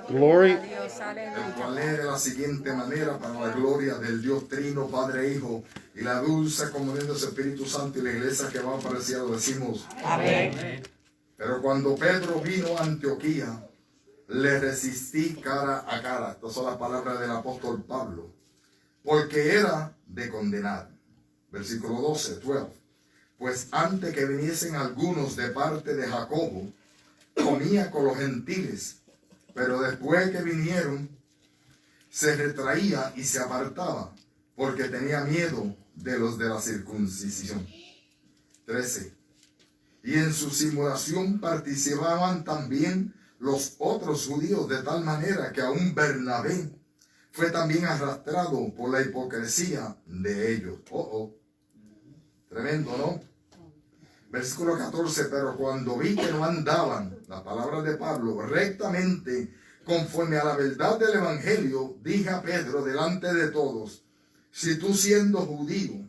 Glory. El cual es de la siguiente manera, para la gloria del Dios Trino, Padre, Hijo, y la dulce comunión del Espíritu Santo, y la iglesia que va para el cielo decimos amén. Pero cuando Pedro vino a Antioquía, le resistí cara a cara. Estas son las palabras del apóstol Pablo, porque era de condenar. Versículo 12, 12. Pues antes que viniesen algunos de parte de Jacobo, comía con los gentiles, pero después que vinieron, se retraía y se apartaba, porque tenía miedo de los de la circuncisión. 13. Y en su simulación participaban también los otros judíos, de tal manera que aún Bernabé fue también arrastrado por la hipocresía de ellos. Tremendo, ¿no? Versículo 14, pero cuando vi que no andaban, las palabras de Pablo, rectamente conforme a la verdad del evangelio, dije a Pedro delante de todos, si tú siendo judío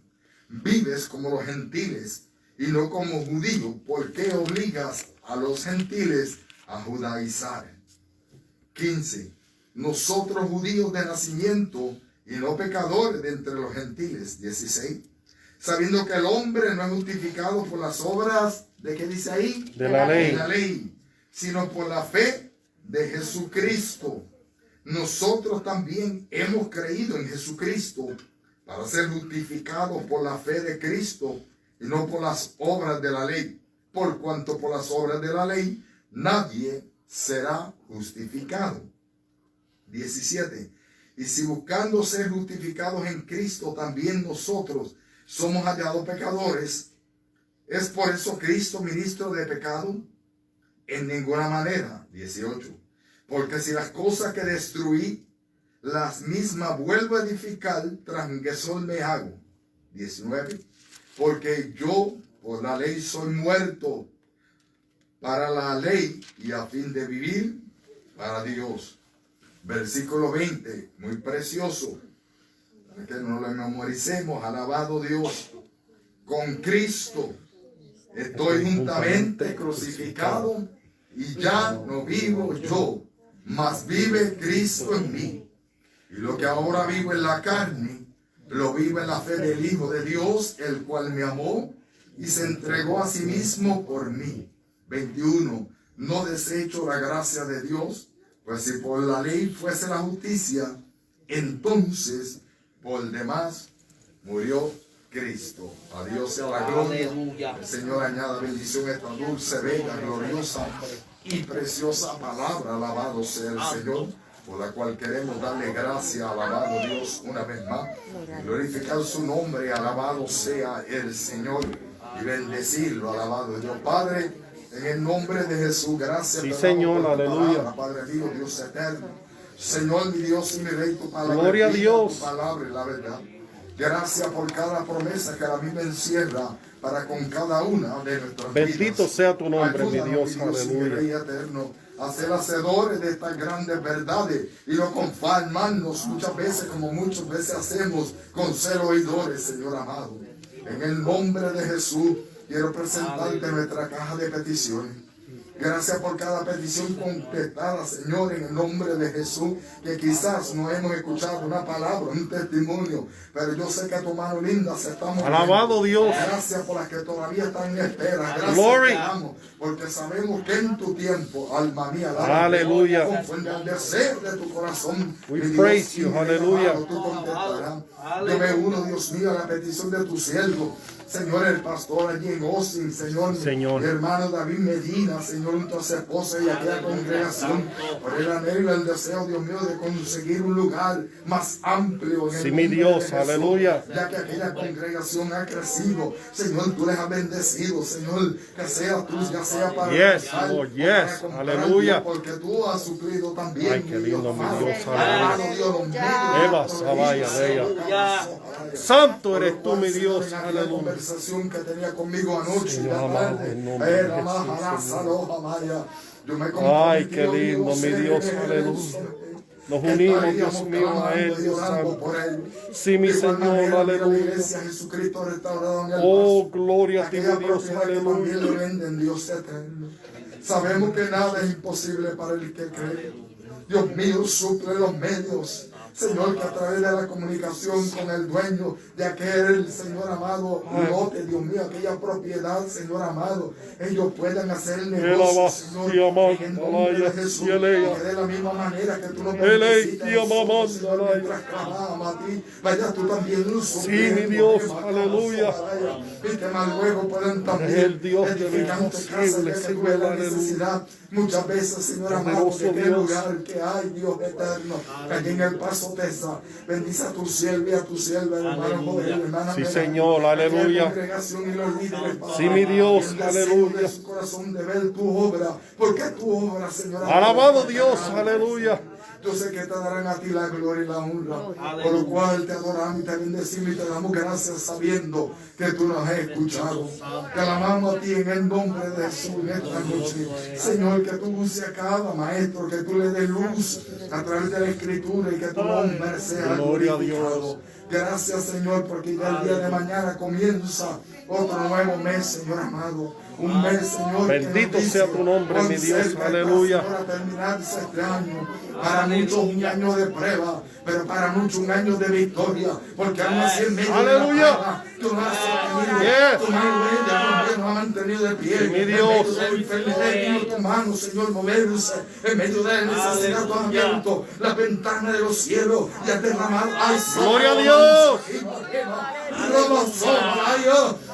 vives como los gentiles y no como judío, ¿por qué obligas a los gentiles a judaizar? 15. Nosotros judíos de nacimiento y no pecadores de entre los gentiles. 16. Sabiendo que el hombre no es justificado por las obras, ¿de qué dice ahí? De la ley. De la ley, sino por la fe de Jesucristo. Nosotros también hemos creído en Jesucristo para ser justificados por la fe de Cristo y no por las obras de la ley, por cuanto por las obras de la ley nadie será justificado. 17. Y si buscando ser justificados en Cristo también nosotros somos hallados pecadores, ¿es por eso Cristo ministro de pecado? En ninguna manera. 18. Porque si las cosas que destruí, las mismas vuelvo a edificar, transgresor me hago. 19. Porque yo por la ley soy muerto para la ley y a fin de vivir para Dios. Versículo 20, muy precioso, para que no lo memoricemos. Alabado Dios, con Cristo estoy juntamente crucificado, y ya no vivo yo, mas vive Cristo en mí. Y lo que ahora vivo en la carne, lo vivo en la fe del Hijo de Dios, el cual me amó y se entregó a sí mismo por mí. 21. No desecho la gracia de Dios, pues si por la ley fuese la justicia, entonces por demás murió Cristo. A Dios sea la gloria. Aleluya. El Señor añada bendición a esta dulce, bella, gloriosa y preciosa palabra. Alabado sea el Señor, por la cual queremos darle gracias. Alabado Dios una vez más. Y glorificar su nombre. Alabado sea el Señor. Y bendecirlo. Alabado Dios Padre. En el nombre de Jesús, gracias. Sí, Señor, por tu aleluya. palabra, Padre mío, Dios eterno. Señor, mi Dios y mi Rey, tu palabra. Gloria a Dios. Tu palabra es la verdad. Gracias por cada promesa que la Biblia encierra para con cada una de nuestras vidas. Bendito sea tu nombre, mi Ayúdanos, Dios, y mi aleluya. Rey eterno, a ser hacedores de estas grandes verdades y no conformarnos muchas veces, como muchas veces hacemos, con ser oidores, Señor amado. En el nombre de Jesús, quiero presentarte nuestra caja de peticiones. Gracias por cada petición contestada, Señor, en el nombre de Jesús, que quizás no hemos escuchado una palabra, un testimonio, pero yo sé que tu mano linda se está moviendo. Alabado Dios. Gracias por las que todavía están en espera. Gracias, Glory. te amo, porque sabemos que en tu tiempo, alma mía, alaba, Aleluya. conforme al deseo de tu corazón, We mi Dios praise y you. mi Rey Aleluya. amado, tú contestarás. Yo me uno, Dios mío, a la petición de tu siervo, Señor, el pastor allí en Austin, Señor, Señor. mi hermano David Medina, Señor, junto a su esposa y aquella congregación, por el anhelo y el deseo, Dios mío, de conseguir un lugar más amplio en el Sí, mi nombre Dios, de Jesús, aleluya. ya que aquella congregación ha crecido, Señor, tú les has bendecido, Señor, que sea tú, ya sea para Yes, rentar Lord, o yes, para comprar, aleluya. Dios, porque tú has suplido también, Ay, qué lindo, mi amado. Dios, Alabado aleluya. Dios, los medios, Eva, los Sabaya, prodigos, Leia. Sabaya. Santo Por eres lo tú, cual, mi Señor, Dios, en aquella aleluya. conversación que tenía conmigo anoche y Señor, la amado, tarde, en nombre de era Jesús, más Señor. yo me Ay, comprometí, qué lindo, mi Dios, aleluya. Nos unimos, Dios mío, a Él, Dios Santo. Sí, mi Señor, aleluya. Oh, gloria a ti, mi Dios, aleluya. Dios eterno. Sabemos que nada es imposible para el que cree. Dios mío, suple los medios. Señor, que a través de la comunicación con el dueño de aquel, Señor amado, lote, Dios mío, aquella propiedad, Señor amado, ellos puedan hacer el negocio, Señor, en el nombre de Jesús, que de la misma manera que tú nos bendices, Señor, mientras clamamos a ti, vaya tú también luz. Sí, mi Dios, aleluya. Y que más luego puedan también El Dios de lo edificante casa que tuve la necesidad. Muchas veces, Señor amado, de aquel lugar que hay, Dios eterno, allí en el Paso Tesa. Bendice a tu sierva y a tu sierva, hermano Joel, hermana. Sí, Señor, aleluya. Congregación y los líderes, Sí, mi Dios, aleluya. De su corazón de ver tu obra, porque tu obra, Señor amado, Alabado Dios, aleluya. yo sé que te darán a ti la gloria y la honra, por lo cual te adoramos y te bendecimos y te damos gracias sabiendo que tú nos has escuchado. Te alabamos a ti en el nombre de Jesús en esta noche. Señor, que tú uses a cada maestro, que tú le des luz a través de la Escritura y que tu nombre sea Gloria a glorificado. Dios. Gracias, Señor, porque ya el día de mañana comienza otro nuevo mes, Señor amado. Un mes, Señor, Bendito que nos sea dice, tu nombre, mi Dios, conserva, aleluya. Para terminarse este año. Para muchos un año de prueba, pero para muchos un año de victoria, porque aún así en medio de la prueba, tú nos has sostenido, tu mano ella nos ha mantenido de pie, mi Dios. en medio de la enfermedad, tu mano, Señor, moverse, en medio de la necesidad, tu abierto la ventana de los cielos y has derramado, Gloria a Dios.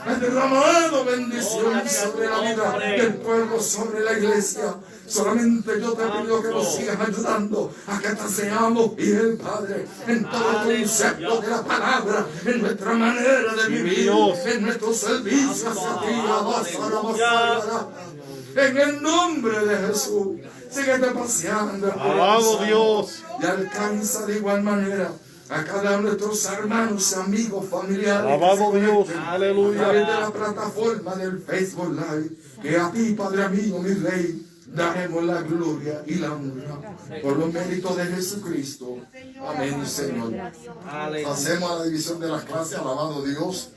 has derramado bendición sobre la vida del pueblo, sobre la iglesia. Solamente yo te pido que nos sigas ayudando a que te seamos fiel, Padre, en todo concepto de la palabra, en nuestra manera de vivir, en nuestro servicio hacia ti, en el nombre de Jesús. Síguete paseando, Alabado Dios. y alcanza de igual manera a cada uno de nuestros hermanos, amigos, familiares. Alabado que se Dios, conecten aleluya. A través de la plataforma del Facebook Live, que a ti, Padre mío, mi Rey, daremos la gloria y la honra por los méritos de Jesucristo. Amén, Señor. Hacemos la división de las clases. Alabado Dios.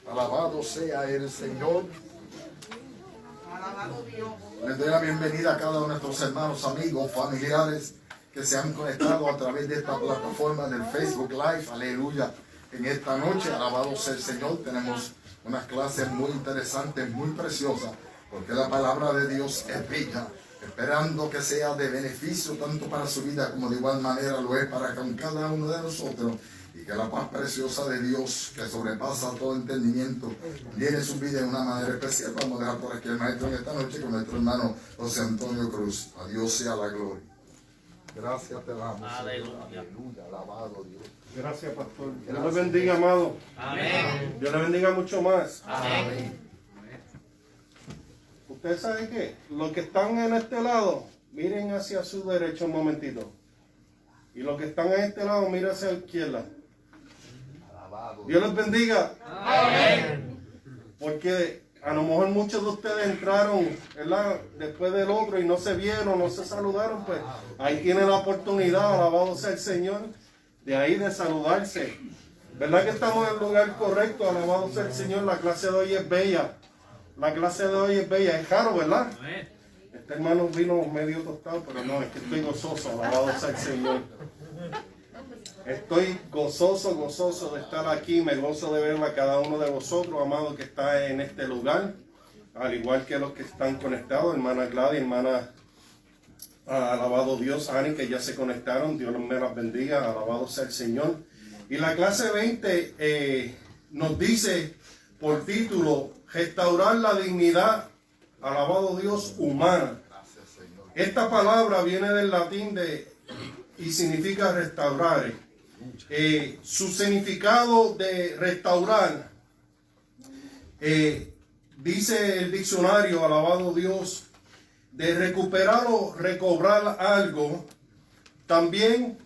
Alabado sea el Señor. Les doy la bienvenida a cada uno de nuestros hermanos, amigos, familiares que se han conectado a través de esta plataforma del Facebook Live. Aleluya. En esta noche, alabado sea el Señor, tenemos unas clases muy interesantes, muy preciosas, porque la palabra de Dios es bella, esperando que sea de beneficio tanto para su vida como de igual manera lo es para con cada uno de nosotros, y que la paz preciosa de Dios, que sobrepasa todo entendimiento, llene su vida de una manera especial. Vamos a dejar por aquí el maestro en esta noche con nuestro hermano José Antonio Cruz. A Dios sea la gloria. Gracias te damos, Señor. Aleluya, alabado Dios. Gracias, pastor. Dios le bendiga, amado. Amén. Dios le bendiga mucho más. Amén. ¿Usted sabe qué? Los que están en este lado, miren hacia su derecha un momentito. Y los que están en este lado, miren hacia la izquierda. Dios les bendiga. Amén. Porque a lo mejor muchos de ustedes entraron, ¿verdad?, después del otro y no se vieron, no se saludaron. Pues ahí tienen la oportunidad, alabado sea el Señor, de ahí de saludarse. ¿Verdad que estamos en el lugar correcto? Alabado sea el Señor. La clase de hoy es bella. La clase de hoy es bella. Es caro, ¿verdad? Este hermano vino medio tostado, pero no, es que estoy gozoso. Alabado sea el Señor. Estoy gozoso de estar aquí. Me gozo de ver a cada uno de vosotros, amados, que está en este lugar. Al igual que los que están conectados, hermana Gladys, hermana, alabado Dios, Ani, que ya se conectaron. Dios me las bendiga. Alabado sea el Señor. Y la clase 20 nos dice por título, restaurar la dignidad, alabado Dios, humana. Esta palabra viene del latín y significa restaurar. Su significado de restaurar, dice el diccionario, alabado Dios, de recuperar o recobrar algo. También,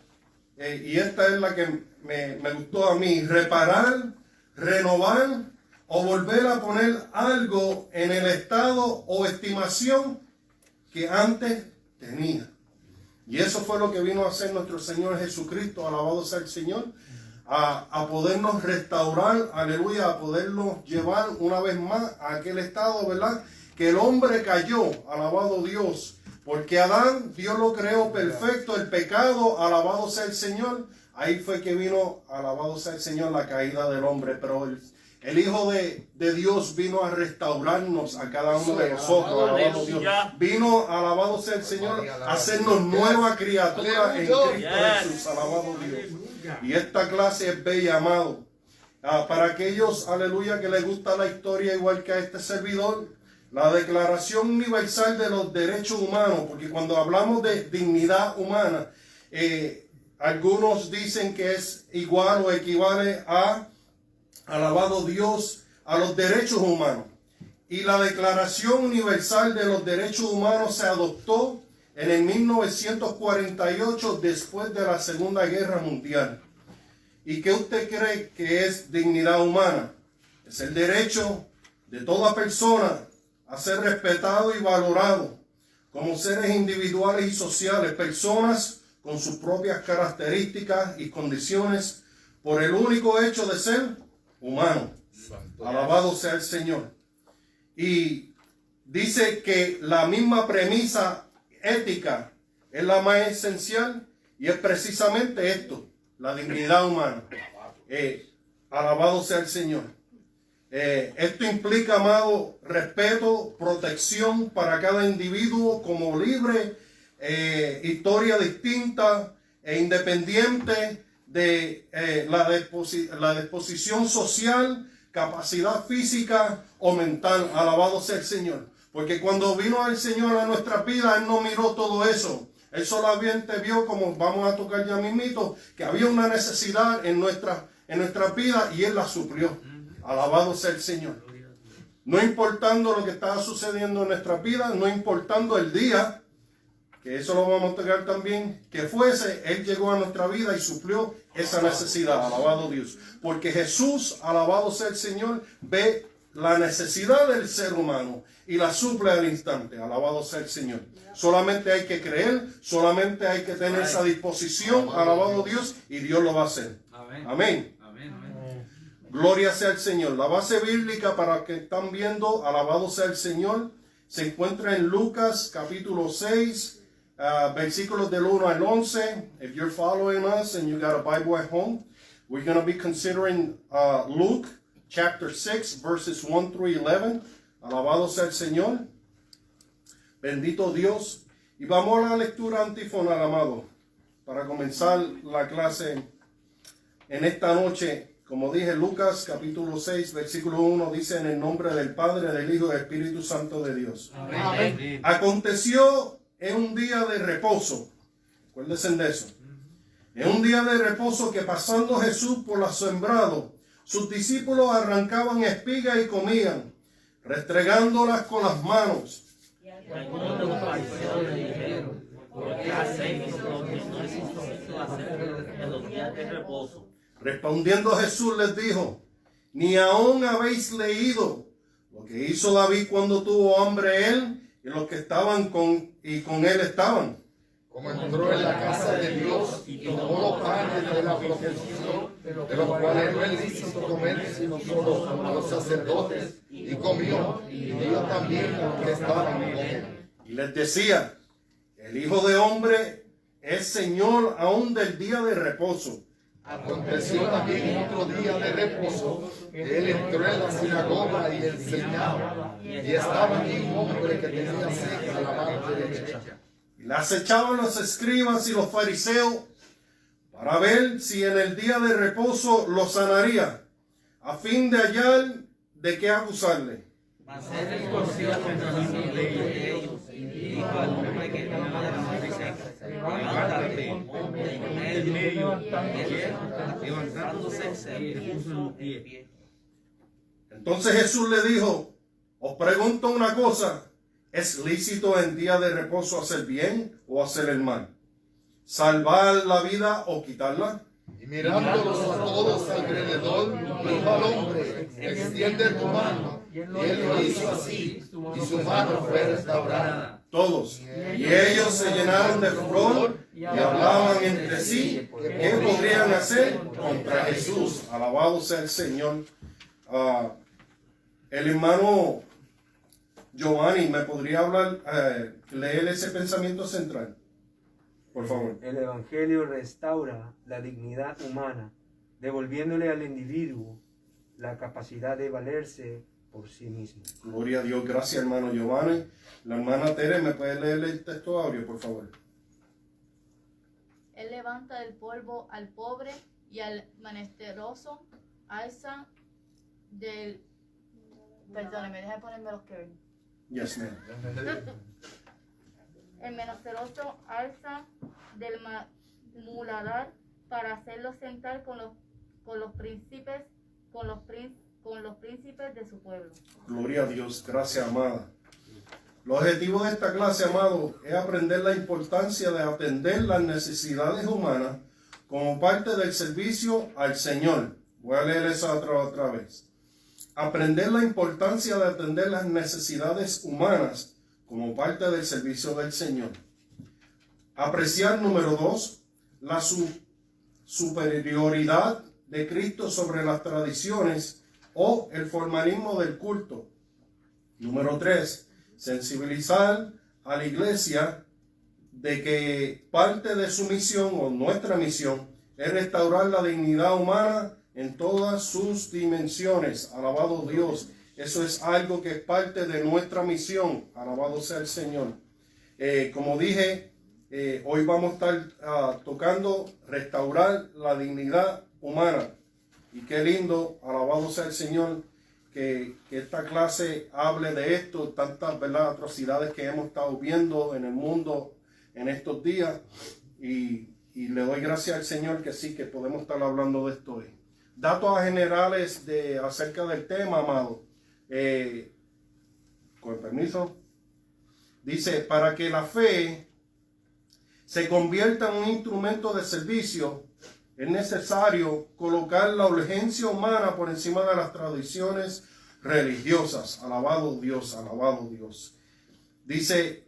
y esta es la que me gustó a mí, reparar, renovar o volver a poner algo en el estado o estimación que antes tenía. Y eso fue lo que vino a hacer nuestro Señor Jesucristo, alabado sea el Señor, a podernos restaurar, aleluya, a podernos llevar una vez más a aquel estado, ¿verdad?, que el hombre cayó, alabado Dios, Porque Adán, Dios lo creó perfecto, el pecado, alabado sea el Señor. Ahí fue que vino, alabado sea el Señor, la caída del hombre. Pero el Hijo de Dios vino a restaurarnos a cada uno de nosotros. Alabado Dios. Vino, alabado sea el Señor, a hacernos nueva criatura en Cristo Jesús. Alabado Dios. Y esta clase es bella, amado. Para aquellos, aleluya, que les gusta la historia igual que a este servidor, la Declaración Universal de los Derechos Humanos, porque cuando hablamos de dignidad humana, algunos dicen que es igual o equivale a, alabado Dios, a los derechos humanos. Y la Declaración Universal de los Derechos Humanos se adoptó en el 1948 después de la Segunda Guerra Mundial. ¿Y qué usted cree que es dignidad humana? Es el derecho de toda persona a ser respetado y valorado como seres individuales y sociales, personas con sus propias características y condiciones por el único hecho de ser humano. Alabado sea el Señor. Y dice que la misma premisa ética es la más esencial y es precisamente esto, la dignidad humana. Alabado sea el Señor. Esto implica, amado, respeto, protección para cada individuo como libre, historia distinta e independiente de la disposición social, capacidad física o mental. Alabado sea el Señor. Porque cuando vino el Señor a nuestra vida, Él no miró todo eso. Él solamente vio, como vamos a tocar ya mismito, que había una necesidad en nuestra vida y Él la suplió. Alabado sea el Señor. No importando lo que estaba sucediendo en nuestra vida, no importando el día, que eso lo vamos a tocar también, que fuese, Él llegó a nuestra vida y suplió esa necesidad. Alabado Dios. Porque Jesús, alabado sea el Señor, ve la necesidad del ser humano y la suple al instante. Alabado sea el Señor. Solamente hay que creer, solamente hay que tener esa disposición. Alabado Dios, y Dios lo va a hacer. Amén. Gloria sea el Señor. La base bíblica para que están viendo, alabado sea el Señor, se encuentra en Lucas capítulo 6, versículos del 1 al 11. If you're following us and you got a Bible at home, we're going to be considering Luke chapter 6, verses 1 through 11. Alabado sea el Señor. Bendito Dios. Y vamos a la lectura antifonal, amado, para comenzar la clase en esta noche. Como dije, Lucas capítulo 6, versículo 1 dice: en el nombre del Padre, del Hijo y del Espíritu Santo de Dios. Amén. Aconteció en un día de reposo. Acuérdense de eso. En un día de reposo que pasando Jesús por los sembrados, sus discípulos arrancaban espigas y comían, restregándolas con las manos. Y algunos de los fariseos le dijeron: ¿por qué hacéis lo que no es injusto hacer en los días de reposo? Respondiendo Jesús les dijo: ni aún habéis leído lo que hizo David cuando tuvo hambre él y los que estaban con él estaban. Como entró en la casa de Dios y tomó los panes de la proposición, de los cuales no es lícito comer sino solo a los sacerdotes, y comió, y dio también a los que estaban con él. Y les decía: el Hijo de Hombre es Señor aún del día de reposo. Aconteció también en otro día de reposo que él entró en la sinagoga y enseñaba, y estaba allí un hombre que tenía seca la mano derecha. Y la acechaban los escribas y los fariseos para ver si en el día de reposo lo sanaría, a fin de hallar de qué acusarle. Mas él conocía la ley de ellos y dijo al hombre que tenía la mano seca: levántate, ponte en medio. Y levantándose se puso en pie. Entonces Jesús le dijo: os pregunto una cosa, ¿es lícito en día de reposo hacer bien o hacer el mal? ¿Salvar la vida o quitarla? Y mirándolos a todos alrededor, dijo al hombre: extiende tu mano. Y él lo hizo así, y su mano fue restaurada. Todos. Y ellos se llenaron de furor y hablaban entre sí qué podrían hacer contra Jesús. Alabado sea el Señor. El hermano Giovanni, ¿me podría hablar, leer ese pensamiento central? Por favor. El Evangelio restaura la dignidad humana, devolviéndole al individuo la capacidad de valerse por sí mismo. Gloria a Dios, gracias hermano Giovanni. La hermana Tere, ¿me puede leer el texto audio, por favor? Él levanta del polvo al pobre y al menesteroso, alza del... Perdóneme, déjame ponerme los que ven. Yes, ma'am. El menesteroso alza del muladar para hacerlo sentar con los príncipes de su pueblo. Gloria a Dios, gracias amada. El objetivo de esta clase, amado, es aprender la importancia de atender las necesidades humanas como parte del servicio al Señor. Voy a leer eso otra vez. Aprender la importancia de atender las necesidades humanas como parte del servicio del Señor. Apreciar, número 2, la superioridad de Cristo sobre las tradiciones o el formalismo del culto. Número 3, sensibilizar a la iglesia de que parte de su misión o nuestra misión es restaurar la dignidad humana en todas sus dimensiones. Alabado Dios. Eso es algo que es parte de nuestra misión. Alabado sea el Señor. Como dije, hoy vamos a estar tocando restaurar la dignidad humana. Y qué lindo, alabado sea el Señor, que esta clase hable de esto, tantas, ¿verdad?, atrocidades que hemos estado viendo en el mundo en estos días. Y le doy gracias al Señor que sí, que podemos estar hablando de esto hoy. Datos generales acerca del tema, amado. Con permiso. Dice, para que la fe se convierta en un instrumento de servicio, es necesario colocar la urgencia humana por encima de las tradiciones religiosas. Alabado Dios, alabado Dios. Dice,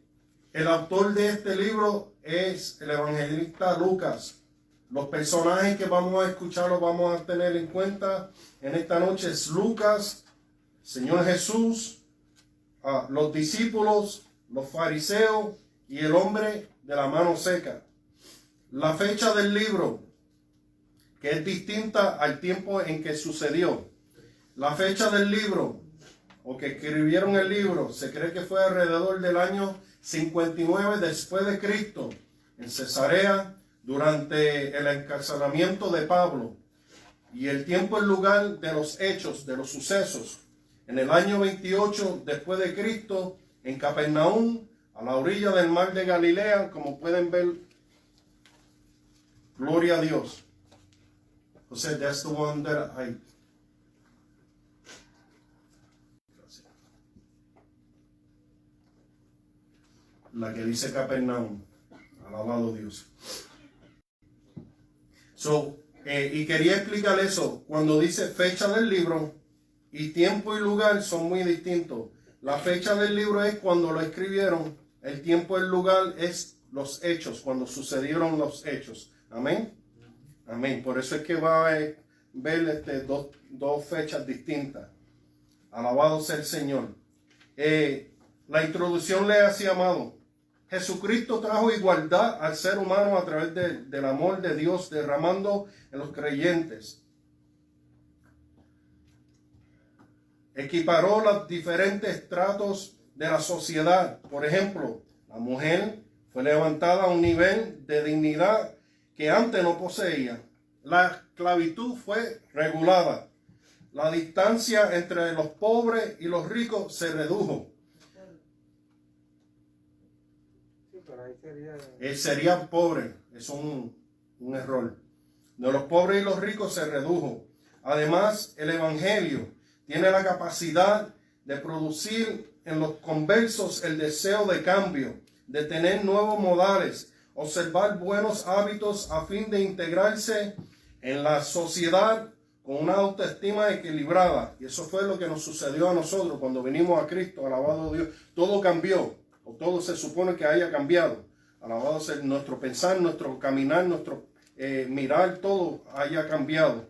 el autor de este libro es el evangelista Lucas. Los personajes que vamos a escuchar, los vamos a tener en cuenta en esta noche es Lucas, Señor Jesús, los discípulos, los fariseos y el hombre de la mano seca. La fecha del libro, que es distinta al tiempo en que sucedió. La fecha del libro, o que escribieron el libro, se cree que fue alrededor del año 59 después de Cristo, en Cesarea, durante el encarcelamiento de Pablo. Y el tiempo y lugar de los hechos, de los sucesos, en el año 28 después de Cristo, en Capernaum, a la orilla del mar de Galilea, como pueden ver. Gloria a Dios. José, that's the one that la que dice Capernaum. Alabado Dios. Y quería explicar eso. Cuando dice fecha del libro y tiempo y lugar son muy distintos. La fecha del libro es cuando lo escribieron. El tiempo y el lugar es los hechos, cuando sucedieron los hechos. Amén. Amén. Por eso es que va a ver dos fechas distintas. Alabado sea el Señor. La introducción le hacía, amado. Jesucristo trajo igualdad al ser humano a través del amor de Dios derramando en los creyentes. Equiparó los diferentes estratos de la sociedad. Por ejemplo, la mujer fue levantada a un nivel de dignidad que antes no poseía. La esclavitud fue regulada. La distancia entre los pobres y los ricos se redujo. Serían pobres, es un error. De los pobres y los ricos se redujo. Además, el evangelio tiene la capacidad de producir en los conversos el deseo de cambio, de tener nuevos modales, observar buenos hábitos a fin de integrarse en la sociedad con una autoestima equilibrada. Y eso fue lo que nos sucedió a nosotros cuando vinimos a Cristo. Alabado Dios. Todo cambió, o todo se supone que haya cambiado. Alabado sea nuestro pensar, nuestro caminar, nuestro mirar, todo haya cambiado.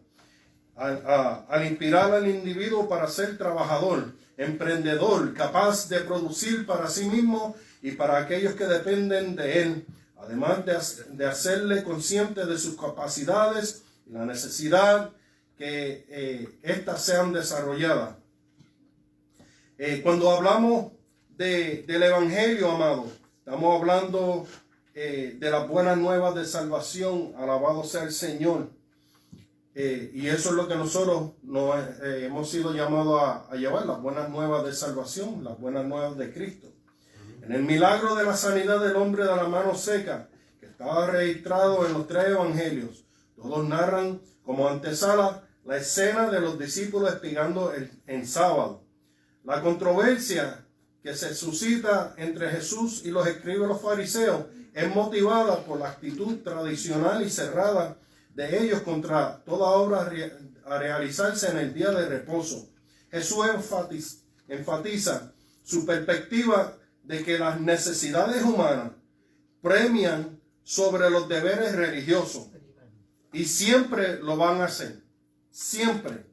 Al inspirar al individuo para ser trabajador, emprendedor, capaz de producir para sí mismo y para aquellos que dependen de él, además de hacerle consciente de sus capacidades y la necesidad que éstas sean desarrolladas. Cuando hablamos del Evangelio, amado, estamos hablando de las buenas nuevas de salvación. Alabado sea el Señor. Y eso es lo que nosotros hemos sido llamados a llevar, las buenas nuevas de salvación, las buenas nuevas de Cristo. En el milagro de la sanidad del hombre de la mano seca, que estaba registrado en los 3 evangelios, todos narran como antesala la escena de los discípulos espigando en sábado. La controversia que se suscita entre Jesús y los escribas y los fariseos es motivada por la actitud tradicional y cerrada de ellos contra toda obra a realizarse en el día de reposo. Jesús enfatiza su perspectiva de que las necesidades humanas premian sobre los deberes religiosos, y siempre lo van a hacer. Siempre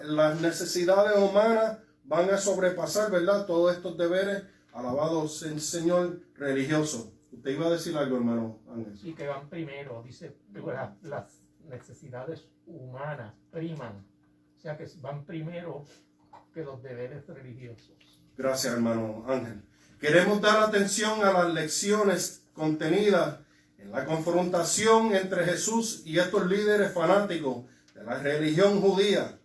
las necesidades humanas van a sobrepasar, ¿verdad?, todos estos deberes. Alabado sea el Señor, religioso. Usted iba a decir algo, hermano Ángel. Sí, que van primero, dice, las necesidades humanas priman, o sea que van primero que los deberes religiosos. Gracias, hermano Ángel. Queremos dar atención a las lecciones contenidas en la confrontación entre Jesús y estos líderes fanáticos de la religión judía.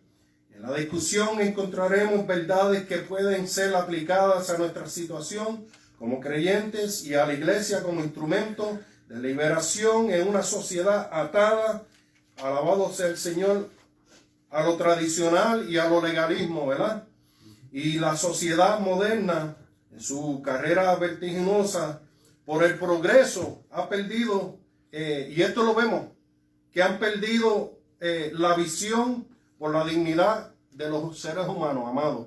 En la discusión encontraremos verdades que pueden ser aplicadas a nuestra situación como creyentes y a la iglesia como instrumento de liberación en una sociedad atada, alabado sea el Señor, a lo tradicional y a lo legalismo, ¿verdad? Y la sociedad moderna, en su carrera vertiginosa por el progreso, ha perdido, y esto lo vemos, que han perdido la visión por la dignidad de los seres humanos, amados.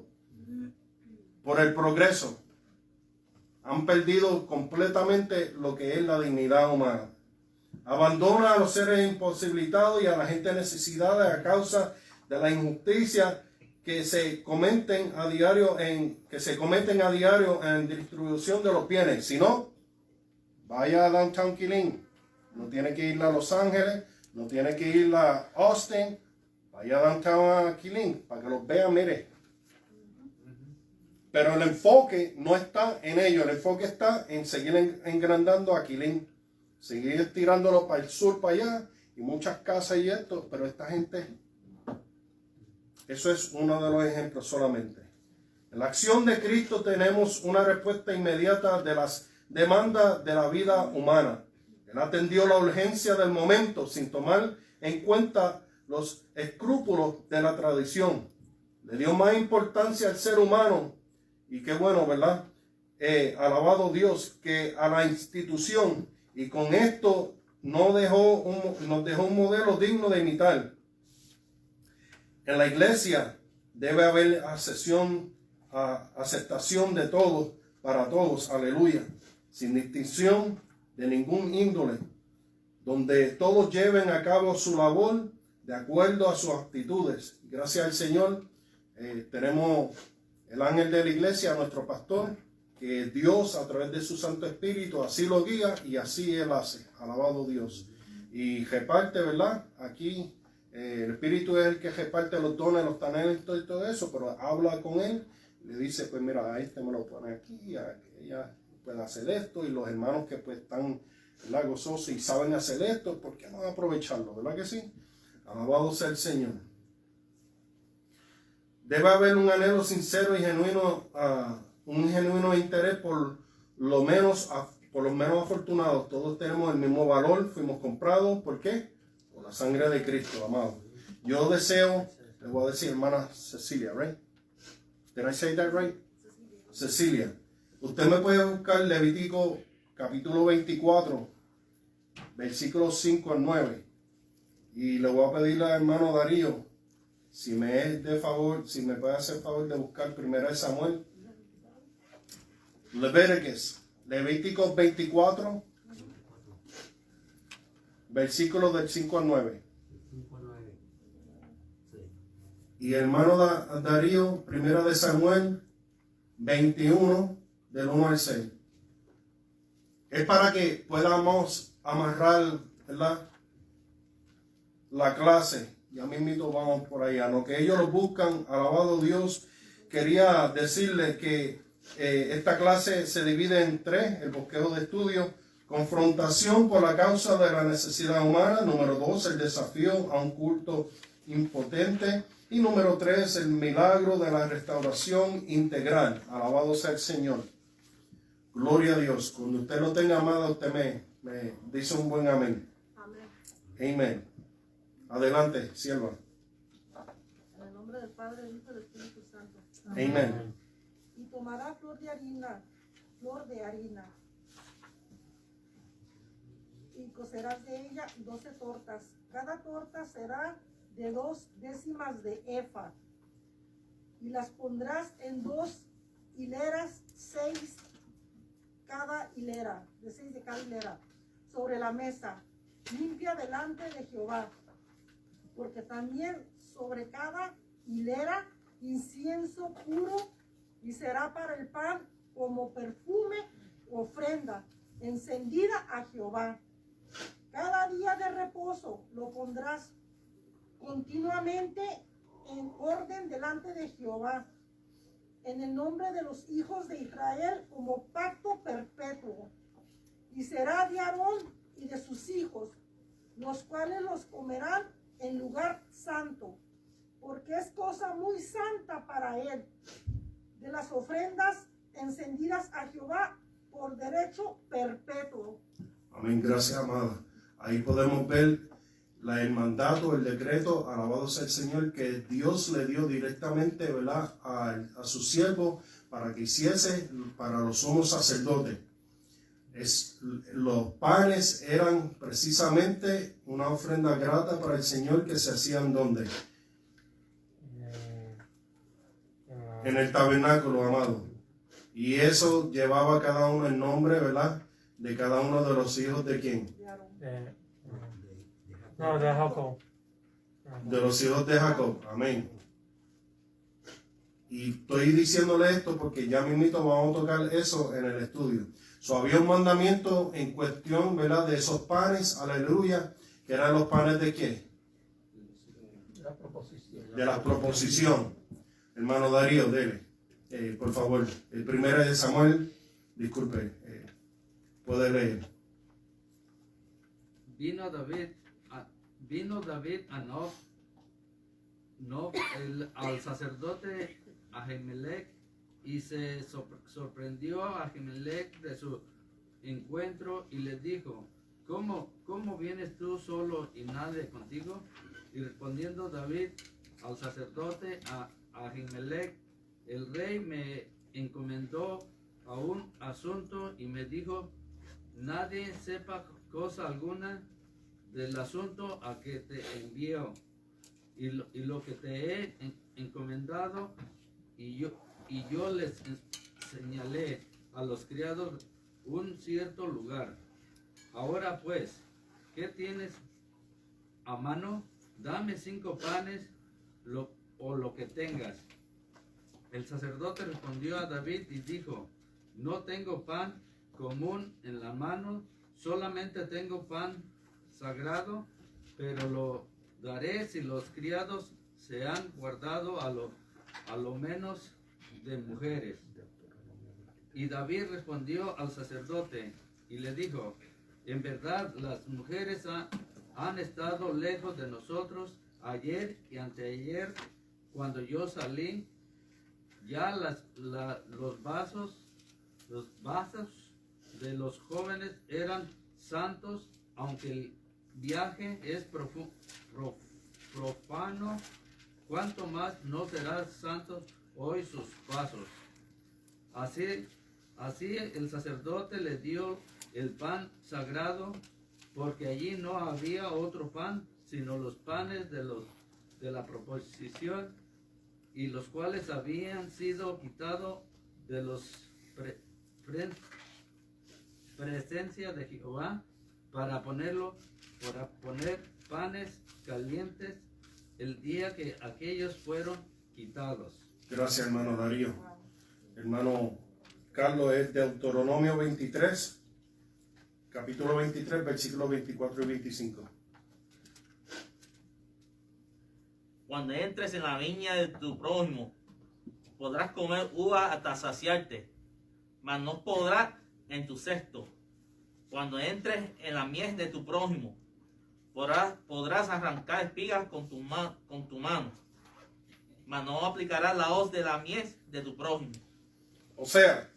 Por el progreso. Han perdido completamente lo que es la dignidad humana. Abandona a los seres imposibilitados y a la gente necesitada a causa de la injusticia que se cometen a diario en distribución de los bienes. Si no, vaya a Downtown Killeen. No tiene que ir a Los Ángeles, no tiene que ir a Austin. Vaya a Downtown Killeen para que los vean, mire. Pero el enfoque no está en ello, el enfoque está en seguir engrandando a Killeen, seguir tirándolo para el sur, para allá, y muchas casas y esto, pero esta gente, eso es uno de los ejemplos solamente. En la acción de Cristo tenemos una respuesta inmediata de las demandas de la vida humana. Él atendió la urgencia del momento sin tomar en cuenta los escrúpulos de la tradición. Le dio más importancia al ser humano. Y qué bueno, ¿verdad? Alabado Dios, que a la institución, y con esto nos dejó un modelo digno de imitar. En la iglesia debe haber aceptación de todos, para todos, aleluya, sin distinción de ningún índole, donde todos lleven a cabo su labor de acuerdo a sus actitudes. Gracias al Señor, tenemos el ángel de la iglesia, nuestro pastor, que Dios a través de su Santo Espíritu así lo guía y así Él hace. Alabado Dios. Y reparte, ¿verdad? Aquí el Espíritu es el que reparte los dones, los talentos y todo eso, pero habla con Él, le dice, pues mira, a este me lo pone aquí, a que ella pueda hacer esto, y los hermanos que pues están, ¿verdad?, gozosos y saben hacer esto, ¿por qué no aprovecharlo? ¿Verdad que sí? Alabado sea el Señor. Debe haber un anhelo sincero y genuino, un genuino interés por los menos afortunados. Todos tenemos el mismo valor, fuimos comprados. ¿Por qué? Por la sangre de Cristo, amado. Yo deseo, le voy a decir, hermana Cecilia, right? Did I say that right? Cecilia. Usted me puede buscar Levítico capítulo 24, versículos 5 al 9. Y le voy a pedir al hermano Darío, si me puede hacer favor de buscar 1 Samuel. Levítico 24, versículos del 5 al 9. Y hermano Darío, primera de Samuel 21, del 1 al 6. Es para que podamos amarrar, ¿verdad?, la clase. Ya mismito vamos por allá. Lo que ellos lo buscan, alabado Dios. Quería decirles que esta clase se divide en 3, el bosquejo de estudio: confrontación por la causa de la necesidad humana; número 2, el desafío a un culto impotente; y número 3, el milagro de la restauración integral. Alabado sea el Señor. Gloria a Dios. Cuando usted lo tenga, amado, usted me dice un buen amén. Amén. Adelante, sierva. En el nombre del Padre, del Hijo y del Espíritu Santo. Amén. Y tomará flor de harina, y cocerás de ella 12 tortas. Cada torta será de 2 décimas de efa, y las pondrás en 2 hileras, 6 cada hilera, de 6 de cada hilera, sobre la mesa, limpia delante de Jehová. Porque también sobre cada hilera incienso puro, y será para el pan como perfume, ofrenda encendida a Jehová. Cada día de reposo lo pondrás continuamente en orden delante de Jehová, en el nombre de los hijos de Israel, como pacto perpetuo. Y será de Aarón y de sus hijos, los cuales los comerán en lugar santo, porque es cosa muy santa para él, de las ofrendas encendidas a Jehová por derecho perpetuo. Amén. Gracias, amada. Ahí podemos ver el mandato, el decreto, alabado sea el Señor, que Dios le dio directamente, ¿verdad?, a su siervo para que hiciese para los sumos sacerdotes. Los panes eran precisamente una ofrenda grata para el Señor, que se hacían ¿dónde? En el tabernáculo, amado. Y eso llevaba cada uno el nombre, ¿verdad?, de cada uno de los hijos de quién. No, de Jacob. De los hijos de Jacob. Amén. Y estoy diciéndole esto porque ya mismito vamos a tocar eso en el estudio. Había un mandamiento en cuestión, ¿verdad?, de esos panes, aleluya, que eran los panes de ¿qué? La proposición. De la proposición. Hermano Darío, dele, por favor. El primero de Samuel, disculpe, puede leer. Vino David a Nob, al sacerdote Ahimelech, y se sorprendió a Ahimelech de su encuentro, y le dijo: ¿Cómo vienes tú solo y nadie contigo? Y respondiendo David al sacerdote Ahimelech: el rey me encomendó a un asunto y me dijo: nadie sepa cosa alguna del asunto a que te envío, y lo que te he encomendado. Y yo les señalé a los criados un cierto lugar. Ahora pues, ¿qué tienes a mano? Dame 5 panes o lo que tengas. El sacerdote respondió a David y dijo: no tengo pan común en la mano, solamente tengo pan sagrado, pero lo daré si los criados se han guardado a lo menos de mujeres. Y David respondió al sacerdote y le dijo: en verdad las mujeres han estado lejos de nosotros ayer y anteayer, cuando yo salí. Ya los vasos de los jóvenes eran santos, aunque el viaje es profano, cuanto más no serán santos hoy sus vasos. Así el sacerdote le dio el pan sagrado, porque allí no había otro pan, sino los panes de la proposición, y los cuales habían sido quitados de los presencia de Jehová, para poner panes calientes el día que aquellos fueron quitados. Gracias, hermano Darío. Hermano Carlos, es Deuteronomio 23, capítulo 23, versículos 24 y 25. Cuando entres en la viña de tu prójimo, podrás comer uvas hasta saciarte, mas no podrás en tu cesto. Cuando entres en la mies de tu prójimo, podrás arrancar espigas con tu mano, mas no aplicarás la hoz de la mies de tu prójimo. O sea,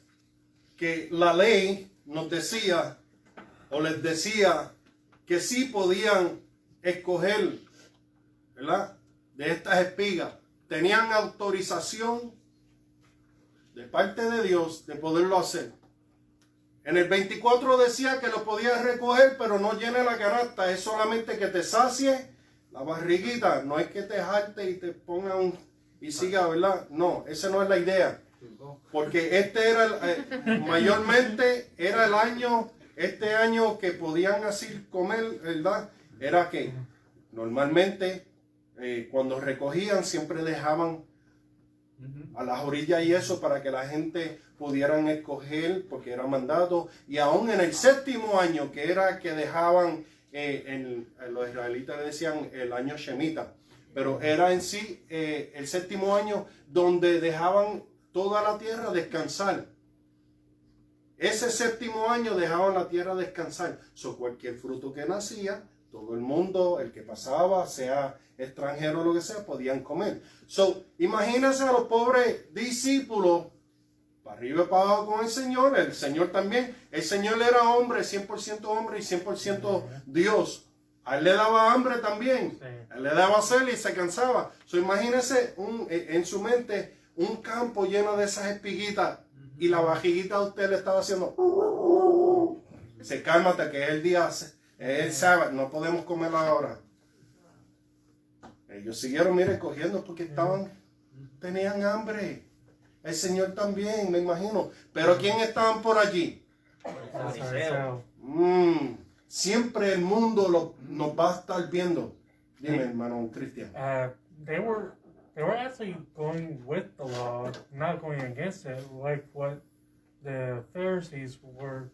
que la ley nos decía, o les decía, que sí podían escoger, ¿verdad?, de estas espigas. Tenían autorización de parte de Dios de poderlo hacer. En el 24 decía que lo podías recoger, pero no llene la canasta. Es solamente que te sacie la barriguita. No es que te jarte y te ponga y siga, ¿verdad? No, esa no es la idea. Porque este era, mayormente era el año, este año que podían así comer, ¿verdad? Era que normalmente cuando recogían siempre dejaban a las orillas y eso para que la gente pudieran escoger, porque era mandato. Y aún en el séptimo año, que era que dejaban, los israelitas le decían el año Shemitah, pero era en sí el séptimo año donde dejaban toda la tierra descansar. Ese séptimo año dejaban la tierra descansar. Cualquier fruto que nacía, todo el mundo, el que pasaba, sea extranjero o lo que sea, podían comer. Imagínense a los pobres discípulos, para arriba y para abajo con el Señor también. El Señor era hombre, 100% hombre y 100% Dios. A él le daba hambre también. A él le daba sed y se cansaba. Imagínense en su mente un campo lleno de esas espiguitas y la vajiguita de usted le estaba haciendo. Se cálmate que es el día, es el sábado, no podemos comer ahora. Ellos siguieron, mire, cogiendo porque tenían hambre. El Señor también, me imagino. Pero ¿quién estaban por allí? Siempre el mundo nos va a estar viendo. Dime, hermano Cristian. They were actually going with the law, not going against it, like what the Pharisees were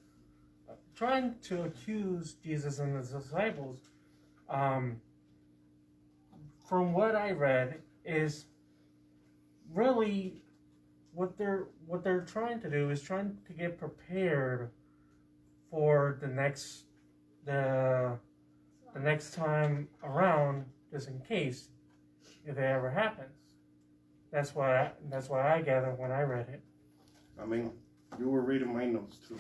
trying to accuse Jesus and his disciples. From what I read, is really what they're trying to do is trying to get prepared for the next time around, just in case if it ever happens. That's what I gathered when I read it. I mean, you were reading my notes too.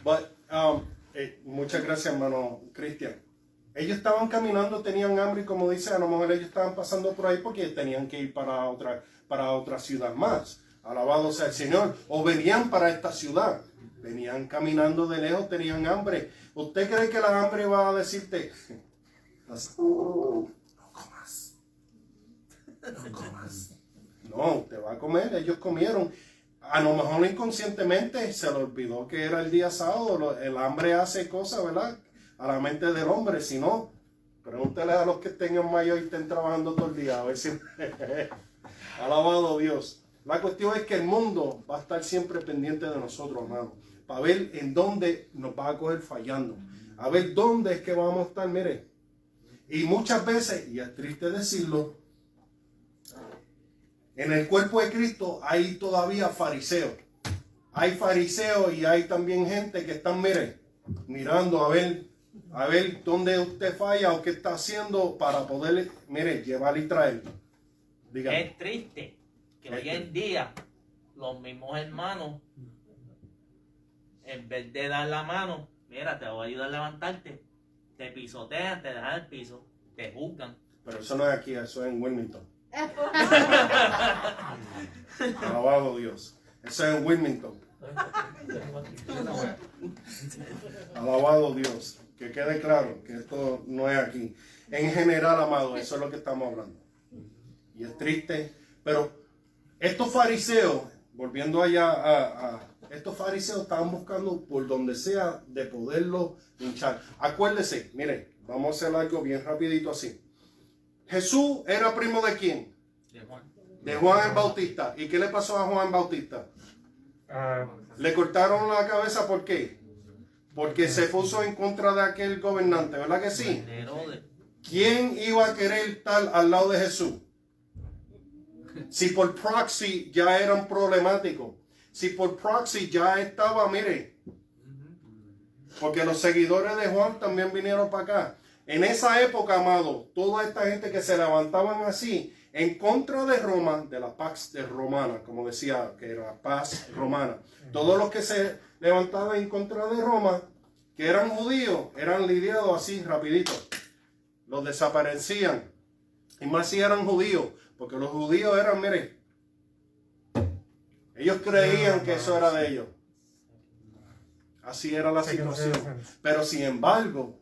But muchas gracias, hermano Cristian. Ellos estaban caminando, tenían hambre y como dice, a lo mejor ellos estaban pasando por ahí porque tenían que ir para otra ciudad más. Alabado sea el Señor. O venían para esta ciudad. Venían caminando de lejos, tenían hambre. ¿Usted cree que la hambre va a decirte, no comas? No comas. No, te va a comer. Ellos comieron. A lo mejor inconscientemente se le olvidó que era el día sábado. El hambre hace cosas, ¿verdad?, a la mente del hombre. Si no, pregúntele a los que tengan mayor y estén trabajando todo el día. A ver si... Alabado Dios. La cuestión es que el mundo va a estar siempre pendiente de nosotros, hermano, para ver en dónde nos va a coger fallando. A ver dónde es que vamos a estar, mire. Y muchas veces, y es triste decirlo, en el cuerpo de Cristo hay todavía fariseos. Hay fariseos y hay también gente que están, mire, mirando a ver dónde usted falla o qué está haciendo para poder, mire, llevar y traer. Dígame. Es triste que hoy en día los mismos hermanos, en vez de dar la mano, mira, te voy a ayudar a levantarte, te pisotean, te dejan el piso, te juzgan. Pero eso no es aquí, eso es en Wilmington. Alabado Dios. Eso es en Wilmington. Alabado Dios. Que quede claro que esto no es aquí. En general, amado, eso es lo que estamos hablando. Y es triste, pero estos fariseos, volviendo allá estos fariseos estaban buscando por donde sea de poderlo hinchar. Acuérdese, mire, vamos a hacer algo bien rapidito así. Jesús era primo de quién? De Juan. De Juan el Bautista. ¿Y qué le pasó a Juan Bautista? Le cortaron la cabeza, ¿por qué? Porque se puso en contra de aquel gobernante, ¿verdad que sí? Herodes. ¿Quién iba a querer estar al lado de Jesús? Si por proxy ya eran problemáticos. Si por proxy ya estaba, mire. Porque los seguidores de Juan también vinieron para acá. En esa época, amado, toda esta gente que se levantaban así, en contra de Roma, de la Pax Romana, como decía, que era paz romana. Todos los que se levantaban en contra de Roma, que eran judíos, eran lidiados así rapidito. Los desaparecían. Y más si eran judíos, porque los judíos eran, mire, ellos creían que eso era de ellos. Así era la situación. Pero sin embargo,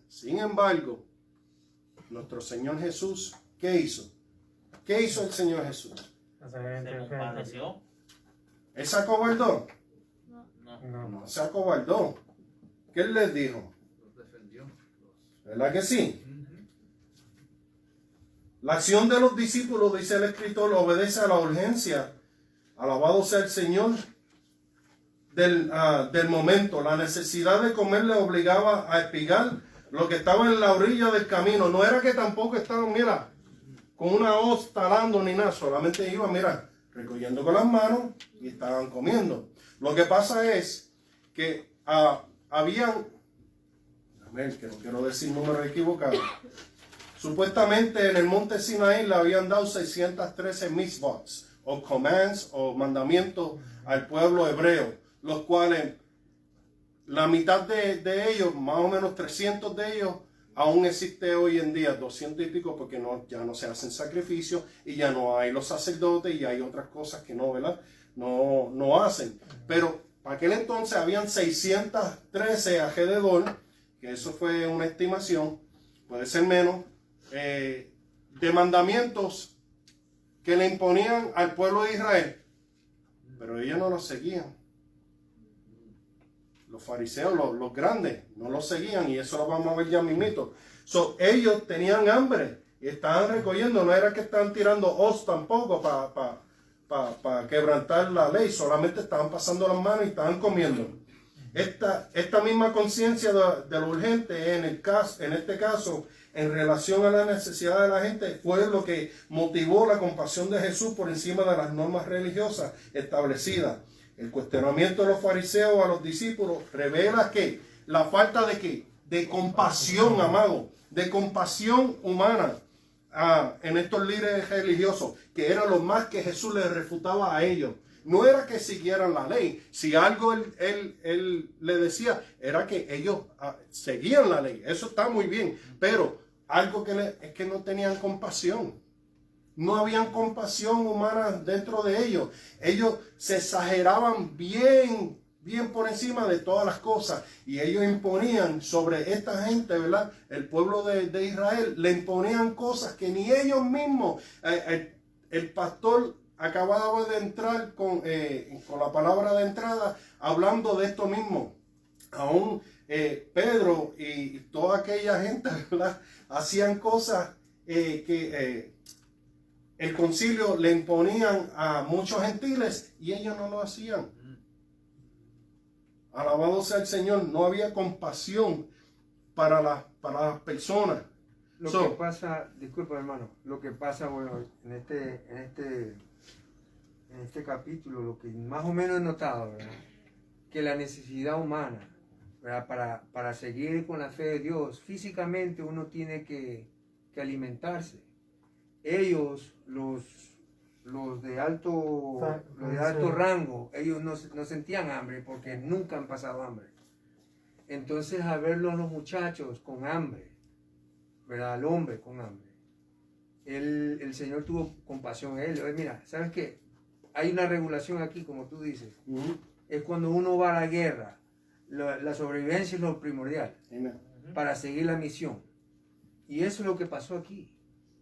nuestro Señor Jesús, ¿qué hizo? ¿Qué hizo el Señor Jesús? Se compadeció. ¿Él se acobardó? No. No se acobardó. ¿Qué él les dijo? ¿Verdad que sí? La acción de los discípulos, dice el escritor, obedece a la urgencia. Alabado sea el Señor. Del momento. La necesidad de comer le obligaba a espigar lo que estaba en la orilla del camino. No era que tampoco estaban, mira, con una hoz talando ni nada. Solamente iban, mira, recogiendo con las manos y estaban comiendo. Lo que pasa es que habían, a ver, que no quiero decir números equivocados. Supuestamente en el monte Sinaí le habían dado 613 mitzvot, o commands, o mandamientos al pueblo hebreo, los cuales la mitad de ellos, más o menos 300 de ellos, aún existe hoy en día, 200 y pico, porque ya no se hacen sacrificios y ya no hay los sacerdotes y hay otras cosas que no, ¿verdad? No hacen. Pero para aquel entonces habían 613 alrededor, que eso fue una estimación, puede ser menos, de mandamientos que le imponían al pueblo de Israel, pero ellos no los seguían. Los fariseos, los grandes, no los seguían, y eso lo vamos a ver ya mismito. Ellos tenían hambre y estaban recogiendo, no era que estaban tirando hoz tampoco para quebrantar la ley, solamente estaban pasando las manos y estaban comiendo. Esta misma conciencia de lo urgente en este caso, en relación a la necesidad de la gente, fue lo que motivó la compasión de Jesús por encima de las normas religiosas establecidas. El cuestionamiento de los fariseos a los discípulos revela que la falta de ¿qué? De compasión, amado, de compasión humana en estos líderes religiosos, que era lo más que Jesús les refutaba a ellos. No era que siguieran la ley. Si algo él le decía, era que ellos seguían la ley. Eso está muy bien. Pero algo es que no tenían compasión. No habían compasión humana dentro de ellos. Ellos se exageraban bien por encima de todas las cosas. Y ellos imponían sobre esta gente, ¿verdad? El pueblo de Israel, le imponían cosas que ni ellos mismos. El pastor acababa de entrar con la palabra de entrada, hablando de esto mismo. Aún Pedro y toda aquella gente, ¿verdad? Hacían cosas que el concilio le imponían a muchos gentiles y ellos no lo hacían. Alabado sea el Señor, no había compasión para las personas. Lo que pasa, disculpa hermano, lo que pasa, bueno, en este capítulo, lo que más o menos he notado, ¿verdad? Que la necesidad humana, ¿verdad? Para seguir con la fe de Dios, físicamente uno tiene que alimentarse. Ellos, los de alto rango, ellos no sentían hambre porque nunca han pasado hambre. Entonces, a verlos los muchachos con hambre, ¿verdad? Al hombre con hambre, el Señor tuvo compasión a él. Mira, ¿sabes qué? Hay una regulación aquí, como tú dices. Es cuando uno va a la guerra, la sobrevivencia es lo primordial para seguir la misión. Y eso es lo que pasó aquí.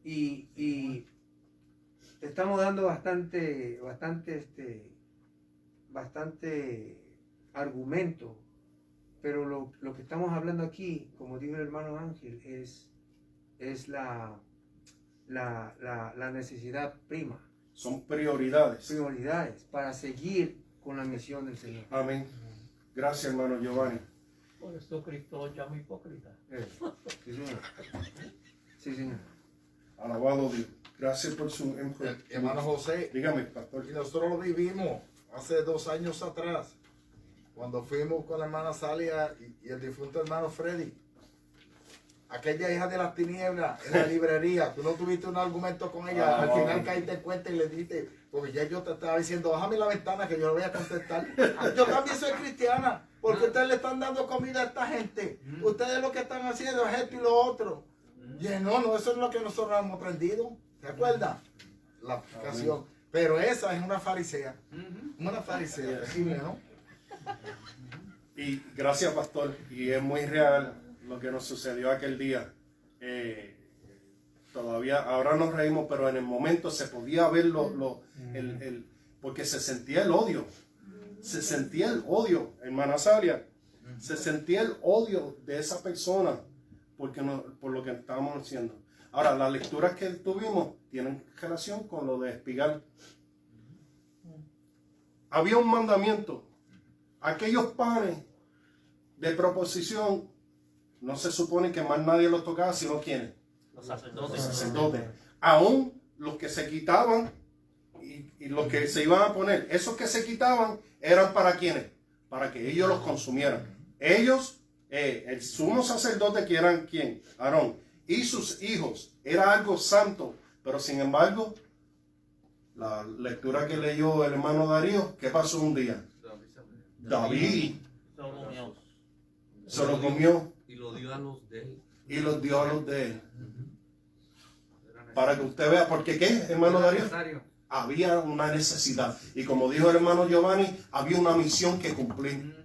Y estamos dando bastante argumento, pero lo que estamos hablando aquí, como dijo el hermano Ángel, es la necesidad prima, Son prioridades. prioridades para seguir con la misión del Señor. Amén. Gracias, hermano Giovanni. Por eso Cristo llama hipócrita. Sí, señor. Sí, señor. Alabado Dios. Gracias por su input. Hermano José, Dígame, pastor. y nosotros lo vivimos hace 2 años atrás, cuando fuimos con la hermana Salia y el difunto hermano Freddy. Aquella hija de las tinieblas en la librería, tú no tuviste un argumento con ella, al final caíste en cuenta y le dijiste, porque ya yo te estaba diciendo, bájame la ventana que yo le voy a contestar. Yo también soy cristiana, porque ustedes le están dando comida a esta gente. Ustedes lo que están haciendo es esto y lo otro. Y no, eso es lo que nosotros hemos aprendido. ¿Se acuerdan? La aplicación. Pero esa es una farisea. Una farisea, terrible, ¿no? Y gracias, pastor. Y es muy real lo que nos sucedió aquel día. Todavía, ahora nos reímos, pero en el momento se podía ver porque se sentía el odio. Se sentía el odio, hermana Salia. Se sentía el odio de esa persona por lo que estábamos haciendo. Ahora, las lecturas que tuvimos tienen relación con lo de espigar. Había un mandamiento. Aquellos panes de proposición no se supone que más nadie los tocaba, sino ¿quiénes? Los sacerdotes. Los sacerdotes. Aún los que se quitaban y los que se iban a poner, esos que se quitaban eran para ¿quiénes? Para que ellos los consumieran. Ellos, el sumo sacerdote que eran ¿quién? Aarón. Y sus hijos. Era algo santo. Pero sin embargo, la lectura que leyó el hermano Darío, ¿qué pasó un día? David se lo comió Y lo dio a los de él. y los dio a los de él. Para que usted vea, porque ¿qué, hermano Darío? Había una necesidad. Y como dijo el hermano Giovanni, había una misión que cumplir.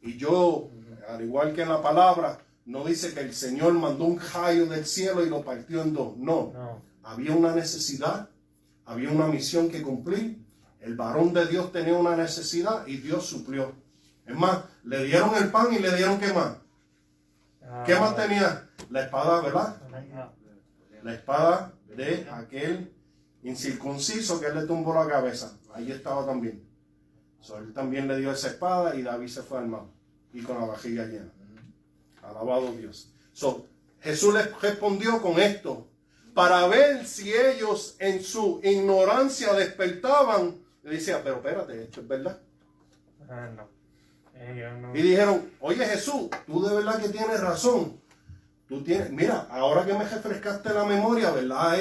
Y yo, al igual que en la palabra, no dice que el Señor mandó un rayo del cielo y lo partió en dos. No. Había una necesidad, había una misión que cumplir. El varón de Dios tenía una necesidad y Dios suplió. Es más, le dieron el pan y le dieron ¿qué más? ¿Qué más tenía? La espada, ¿verdad? La espada de aquel incircunciso que él le tumbó la cabeza. Ahí estaba también. Él también le dio esa espada y David se fue armado y con la vajilla llena. Alabado Dios. Jesús les respondió con esto para ver si ellos en su ignorancia despertaban. Le decía, pero espérate, esto es verdad. No. Y dijeron, oye Jesús, tú de verdad que tienes razón. Tú tienes, mira, ahora que me refrescaste la memoria, ¿verdad?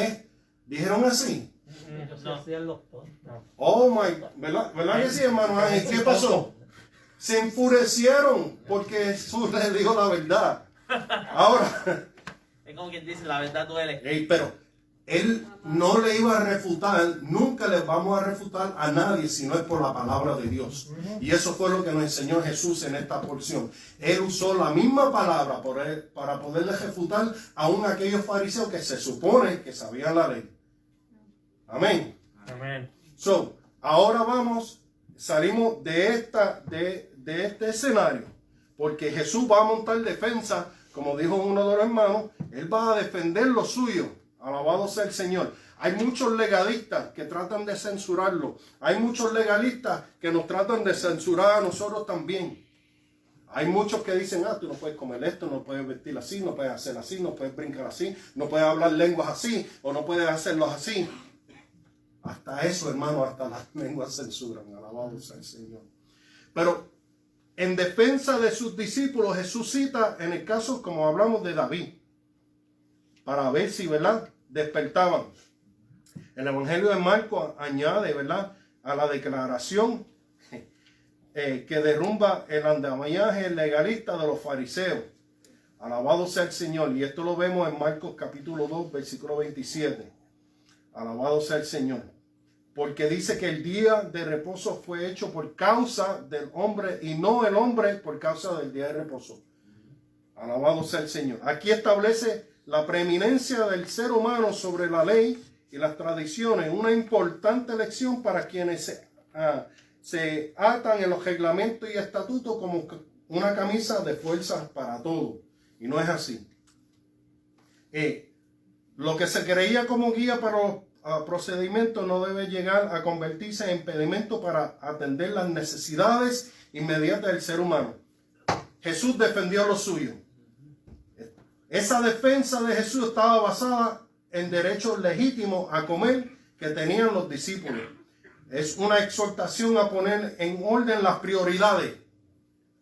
Dijeron así. Ellos se hacían los tontos. Oh my, ¿verdad que sí, hermano Ángel? ¿Qué pasó? Se enfurecieron porque Jesús les dijo la verdad. Ahora, Es como quien dice, la verdad duele. pero él no le iba a refutar, nunca le vamos a refutar a nadie si no es por la palabra de Dios. Y eso fue lo que nos enseñó Jesús en esta porción. Él usó la misma palabra para poderle refutar aún a aquellos fariseos que se supone que sabían la ley. Amén. Amén. Ahora salimos de este escenario, porque Jesús va a montar defensa, como dijo uno de los hermanos, él va a defender lo suyo. Alabado sea el Señor. Hay muchos legalistas que tratan de censurarlo. Hay muchos legalistas que nos tratan de censurar a nosotros también. Hay muchos que dicen, tú no puedes comer esto, no puedes vestir así, no puedes hacer así, no puedes brincar así, no puedes hablar lenguas así, o no puedes hacerlos así. Hasta eso, hermano, hasta las lenguas censuran. Alabado sea el Señor. Pero en defensa de sus discípulos, Jesús cita en el caso, como hablamos de David, para ver si, ¿verdad?, despertaban. El Evangelio de Marcos añade, ¿verdad?, a la declaración que derrumba el andamiaje legalista de los fariseos. Alabado sea el Señor. Y esto lo vemos en Marcos capítulo 2, versículo 27. Alabado sea el Señor. Porque dice que el día de reposo fue hecho por causa del hombre y no el hombre por causa del día de reposo. Alabado sea el Señor. Aquí establece la preeminencia del ser humano sobre la ley y las tradiciones, una importante lección para quienes se atan en los reglamentos y estatutos como una camisa de fuerza para todo. Y no es así. Lo que se creía como guía para los procedimientos no debe llegar a convertirse en impedimento para atender las necesidades inmediatas del ser humano. Jesús defendió lo suyo. Esa defensa de Jesús estaba basada en derechos legítimos a comer que tenían los discípulos. Es una exhortación a poner en orden las prioridades.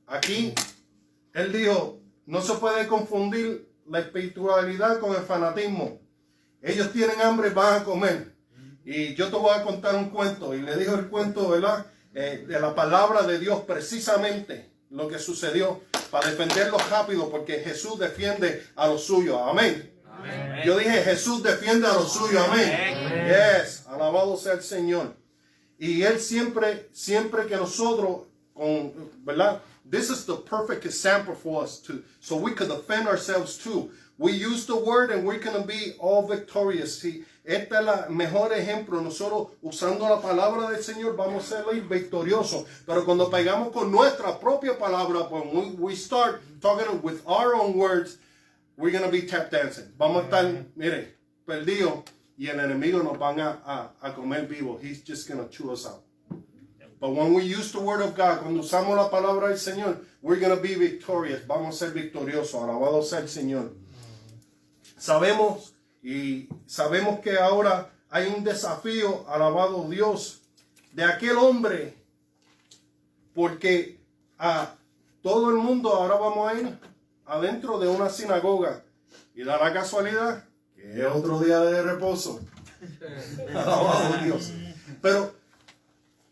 Aquí, él dijo, no se puede confundir la espiritualidad con el fanatismo. Ellos tienen hambre, van a comer. Y yo te voy a contar un cuento. Y le dijo el cuento, ¿verdad? De la palabra de Dios, precisamente lo que sucedió, para defenderlo rápido, porque Jesús defiende a los suyos. Amén. Amén. Yo dije, Jesús defiende a los suyos. Amén. Amén. Yes, alabado sea el Señor. Y él siempre que nosotros, ¿verdad? This is the perfect example for us so we could defend ourselves too. We use the word and we're going to be all victorious. Sí, este es el mejor ejemplo. Nosotros usando la palabra del Señor vamos a ser victoriosos. Pero cuando pegamos con nuestra propia palabra, when we start talking with our own words, we're going to be tap dancing. Vamos a estar, mire, perdidos y el enemigo nos van a comer vivo. He's just going to chew us out. But when we use the word of God, cuando usamos la palabra del Señor, we're going to be victorious. Vamos a ser victoriosos. Alabado sea el Señor. Sabemos que ahora hay un desafío, alabado Dios, de aquel hombre, porque a todo el mundo ahora vamos a ir adentro de una sinagoga y da la casualidad que es otro día de reposo. Alabado Dios. Pero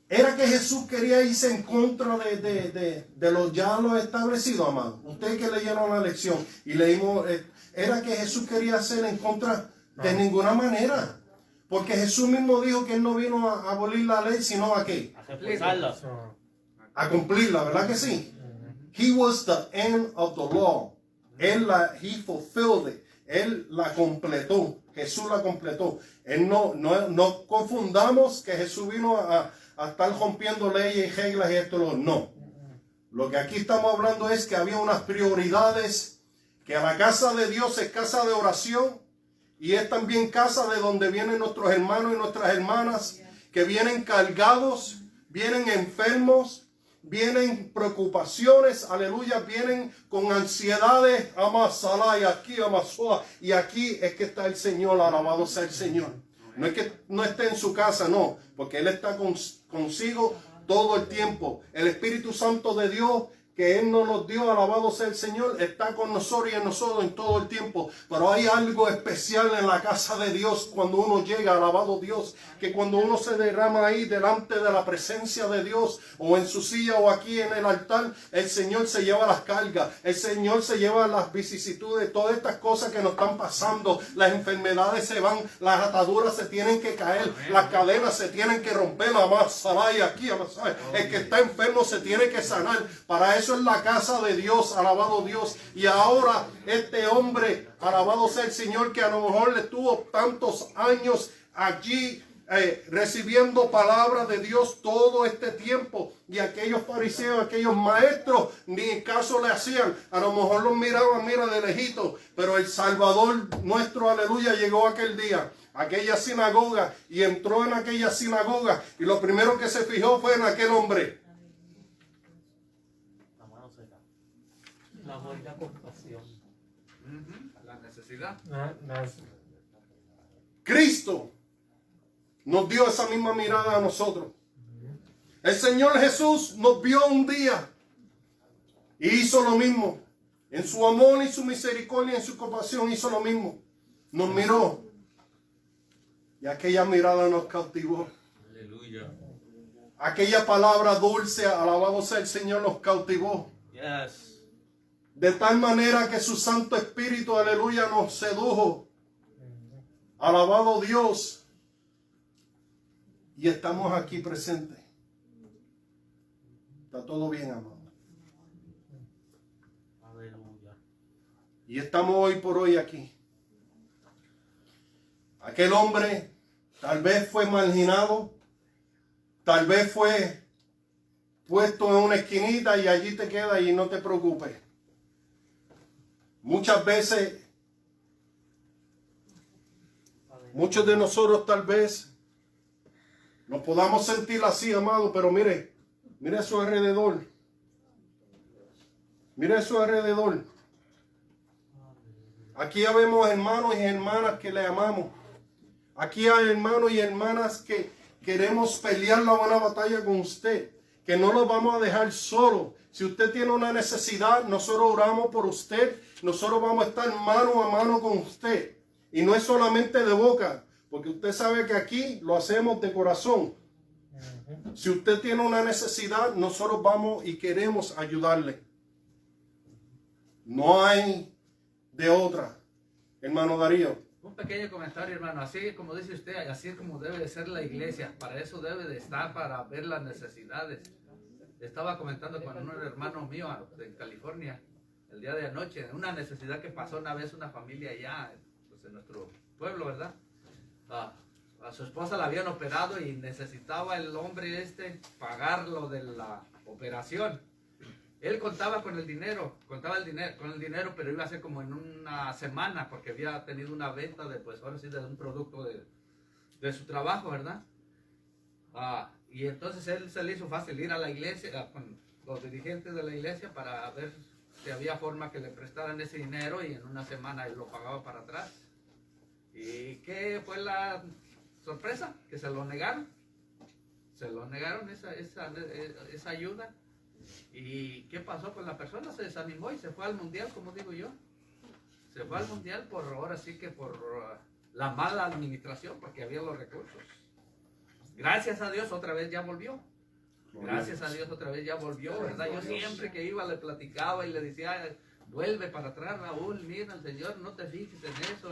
era que Jesús quería irse en contra de los ya lo establecido, amado. Ustedes que leyeron la lección y leímos, era que Jesús quería hacer en contra de ninguna manera. Porque Jesús mismo dijo que Él no vino a abolir la ley, sino a ¿qué? A reforzarla. A cumplirla, ¿verdad que sí? He was the end of the law. He fulfilled it. Él la completó. Jesús la completó. No confundamos que Jesús vino a estar rompiendo leyes y reglas y esto. No. Lo que aquí estamos hablando es que había unas prioridades, que a la casa de Dios es casa de oración y es también casa de donde vienen nuestros hermanos y nuestras hermanas que vienen cargados, vienen enfermos, vienen preocupaciones, aleluya, vienen con ansiedades, amasalá y aquí amasoa, y aquí es que está el Señor, alabado sea el Señor. No es que no esté en su casa, no, porque Él está consigo todo el tiempo. El Espíritu Santo de Dios que Él nos dio, alabado sea el Señor, está con nosotros y en nosotros en todo el tiempo. Pero hay algo especial en la casa de Dios cuando uno llega, alabado Dios, que cuando uno se derrama ahí delante de la presencia de Dios, o en su silla o aquí en el altar, el Señor se lleva las cargas, el Señor se lleva las vicisitudes, todas estas cosas que nos están pasando, las enfermedades se van, las ataduras se tienen que caer, las cadenas se tienen que romper, la más y aquí, el que está enfermo se tiene que sanar. Para eso es la casa de Dios, alabado Dios. Y ahora este hombre, alabado sea el Señor, que a lo mejor le tuvo tantos años allí recibiendo palabra de Dios todo este tiempo, y aquellos fariseos, aquellos maestros ni caso le hacían, a lo mejor los miraban, mira, de lejito, pero el Salvador nuestro, aleluya, llegó aquel día, aquella sinagoga, y entró en aquella sinagoga, y lo primero que se fijó fue en aquel hombre. La amor y la compasión. La necesidad. Cristo nos dio esa misma mirada a nosotros. El Señor Jesús nos vio un día y hizo lo mismo. En su amor y su misericordia, en su compasión, hizo lo mismo. Nos miró y aquella mirada nos cautivó. Aleluya. Aquella palabra dulce, alabado sea el Señor, nos cautivó. Yes. De tal manera que su Santo Espíritu, aleluya, nos sedujo. Alabado Dios. Y estamos aquí presentes. Está todo bien, amado. Aleluya. Y estamos hoy por hoy aquí. Aquel hombre tal vez fue marginado, tal vez fue puesto en una esquinita y allí te queda y no te preocupes. Muchas veces Muchos de nosotros tal vez nos podamos sentir así, amado, pero mire a su alrededor. Mire a su alrededor. Aquí ya vemos hermanos y hermanas que le amamos. Aquí hay hermanos y hermanas que queremos pelear la buena batalla con usted, que no lo vamos a dejar solo. Si usted tiene una necesidad, nosotros oramos por usted, nosotros vamos a estar mano a mano con usted. Y no es solamente de boca, porque usted sabe que aquí lo hacemos de corazón. Si usted tiene una necesidad, nosotros vamos y queremos ayudarle. No hay de otra. Hermano Darío. Un pequeño comentario, hermano. Así como dice usted, así es como debe de ser la iglesia. Para eso debe de estar, para ver las necesidades. Estaba comentando con un hermano mío en California el día de anoche, una necesidad que pasó una vez una familia allá, pues, en nuestro pueblo, ¿verdad? A su esposa la habían operado y necesitaba el hombre pagar lo de la operación. Él contaba con el dinero, pero iba a ser como en una semana, porque había tenido una venta de, pues ahora sí, de un producto de su trabajo, ¿verdad? Y entonces él se le hizo fácil ir a la iglesia, con los dirigentes de la iglesia, para ver si había forma que le prestaran ese dinero, y en una semana él lo pagaba para atrás. ¿Y qué fue la sorpresa? Que se lo negaron. Se lo negaron esa ayuda. ¿Y qué pasó con la persona? Se desanimó y se fue al mundial, como digo yo. Se fue al mundial ahora sí que por la mala administración, porque había los recursos. Gracias a Dios otra vez ya volvió. Gracias a Dios otra vez ya volvió, ¿verdad? Yo siempre que iba le platicaba y le decía, vuelve para atrás, Raúl, mira, el Señor, no te fijes en eso,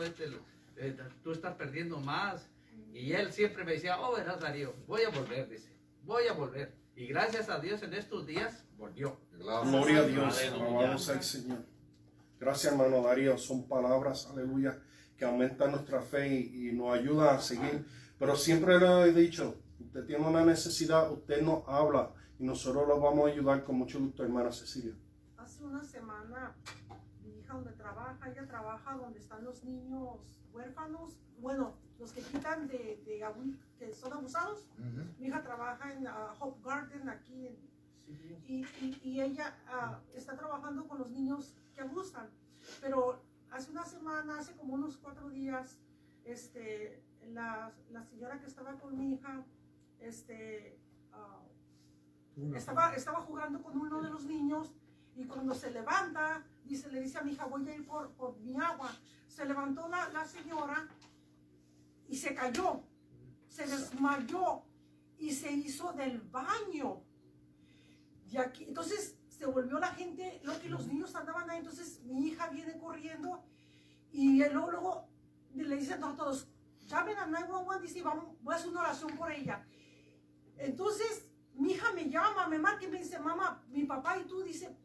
tú estás perdiendo más. Y él siempre me decía, verás, Darío, voy a volver, dice, voy a volver. Y gracias a Dios en estos días volvió. Gloria a Dios, alabamos al Señor. Gracias, hermano Darío, son palabras, aleluya, que aumentan nuestra fe y nos ayudan a seguir. Pero siempre le he dicho, usted tiene una necesidad, usted nos habla y nosotros lo vamos a ayudar con mucho gusto, hermana Cecilia. Hace una semana, mi hija donde trabaja, ella trabaja donde están los niños huérfanos, bueno, los que quitan que son abusados. Mi hija trabaja en Hope Garden aquí y ella está trabajando con los niños que abusan. Pero hace una semana, hace como unos 4 días, la señora que estaba con mi hija estaba jugando con uno de los niños, y cuando se levanta, le dice a mi hija, voy a ir por mi agua. Se levantó la señora y se cayó, se desmayó y se hizo del baño. Y aquí, entonces se volvió la gente, que los niños andaban ahí. Entonces mi hija viene corriendo y luego le dicen a todos, llamen a 911, dice, voy a hacer una oración por ella. Entonces mi hija me llama, me marca y me dice, mamá, mi papá y tú, dice,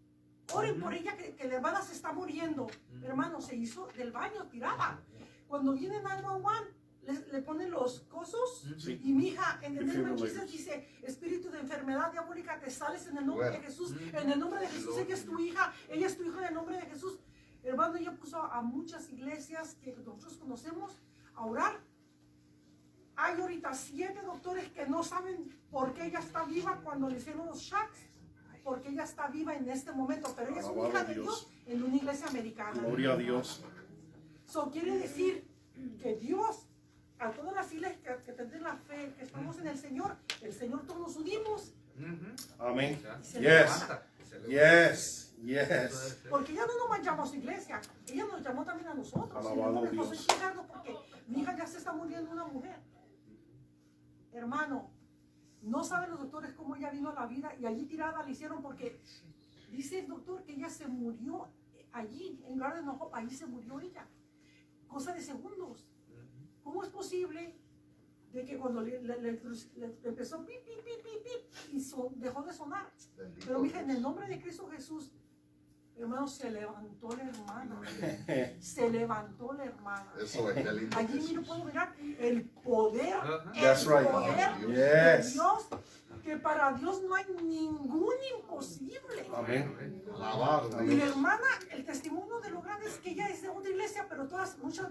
oren por ella, que la hermana se está muriendo. Hermano, se hizo del baño, tirada. Cuando viene 911, le ponen los cosos, y mi hija en el nombre de Jesús dice, espíritu de enfermedad diabólica, te sales en el nombre de Jesús. En el nombre de Jesús, ella es tu hija en el nombre de Jesús. Hermano, ella puso a muchas iglesias que nosotros conocemos a orar. Hay ahorita 7 doctores que no saben por qué ella está viva cuando le hicieron los shots, porque ella está viva en este momento, pero ella es una hija de Dios en una iglesia americana. Gloria a Dios. Eso quiere decir que Dios, a todas las iglesias que tienen la fe, que estamos en el Señor todos nos unimos. Amén. Yes. Porque ella no nos llamó a su iglesia, ella nos llamó también a nosotros. Alabado Dios. Estoy llegando porque mi hija ya se está muriendo una mujer. Hermano, no saben los doctores cómo ella vino a la vida, y allí tirada le hicieron, porque dice el doctor que ella se murió allí en Garden of Hope, allí se murió ella, cosa de segundos. ¿Cómo es posible de que cuando le empezó pip, pip, pip, pip, pip, y dejó de sonar? Pero mija, en el nombre de Cristo Jesús, hermano, se levantó la hermana. Se levantó la hermana. Eso es, qué lindo. Allí miro, puedo mirar el poder, That's right. de Dios, que para Dios no hay ningún imposible. Amén. Alabado Y Dios. la hermana, el testimonio de lo grande es que ella es de otra iglesia, pero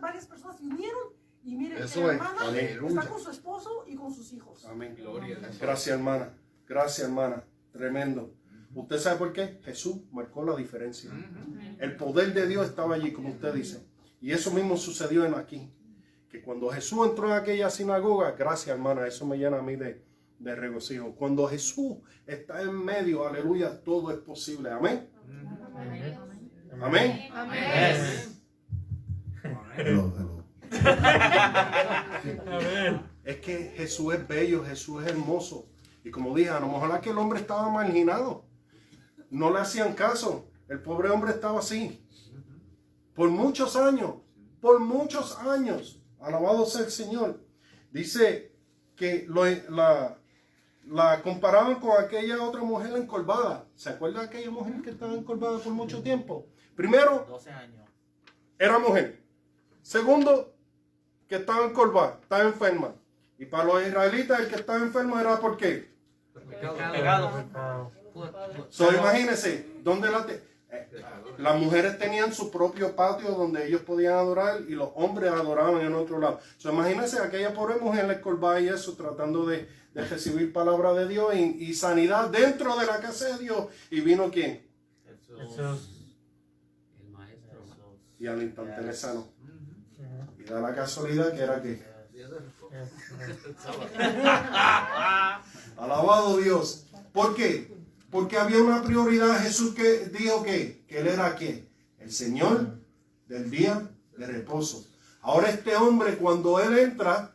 varias personas se unieron Y mire, Eso la es. hermana Aleluya. está con su esposo y con sus hijos. Amén. Gloria a Dios. Gracias, hermana. Gracias, hermana. Tremendo. ¿Usted sabe por qué? Jesús marcó la diferencia. El poder de Dios estaba allí, como usted dice. Y eso mismo sucedió en aquí. Que cuando Jesús entró en aquella sinagoga, gracias, hermana, eso me llena a mí de regocijo. Cuando Jesús está en medio, aleluya, todo es posible. Amén. Amén. Amén. Hello. Es que Jesús es bello, Jesús es hermoso. Y como dije, a lo mejor aquel hombre estaba marginado. No le hacían caso. El pobre hombre estaba así. Por muchos años. Por muchos años. Alabado sea el Señor. Dice que la comparaban con aquella otra mujer encorvada. ¿Se acuerda de aquella mujer que estaba encorvada por mucho tiempo? Primero, 12 años. era mujer. Segundo, que estaba encorvada, estaba enferma. Y para los israelitas el que estaba enfermo era ¿por qué? Pecado. So, imagínense, ¿dónde las mujeres tenían su propio patio donde ellos podían adorar y los hombres adoraban en otro lado. So, imagínense aquella pobre mujer encorvada y eso, tratando de recibir palabra de Dios y sanidad dentro de la casa de Dios. ¿Y vino quién? Jesús. El maestro. Y al instante le sanó. Y da la casualidad que era que alabado Dios. ¿Por qué? Porque había una prioridad. Jesús que dijo que él era ¿qué? El Señor del día de reposo. Ahora este hombre, cuando él entra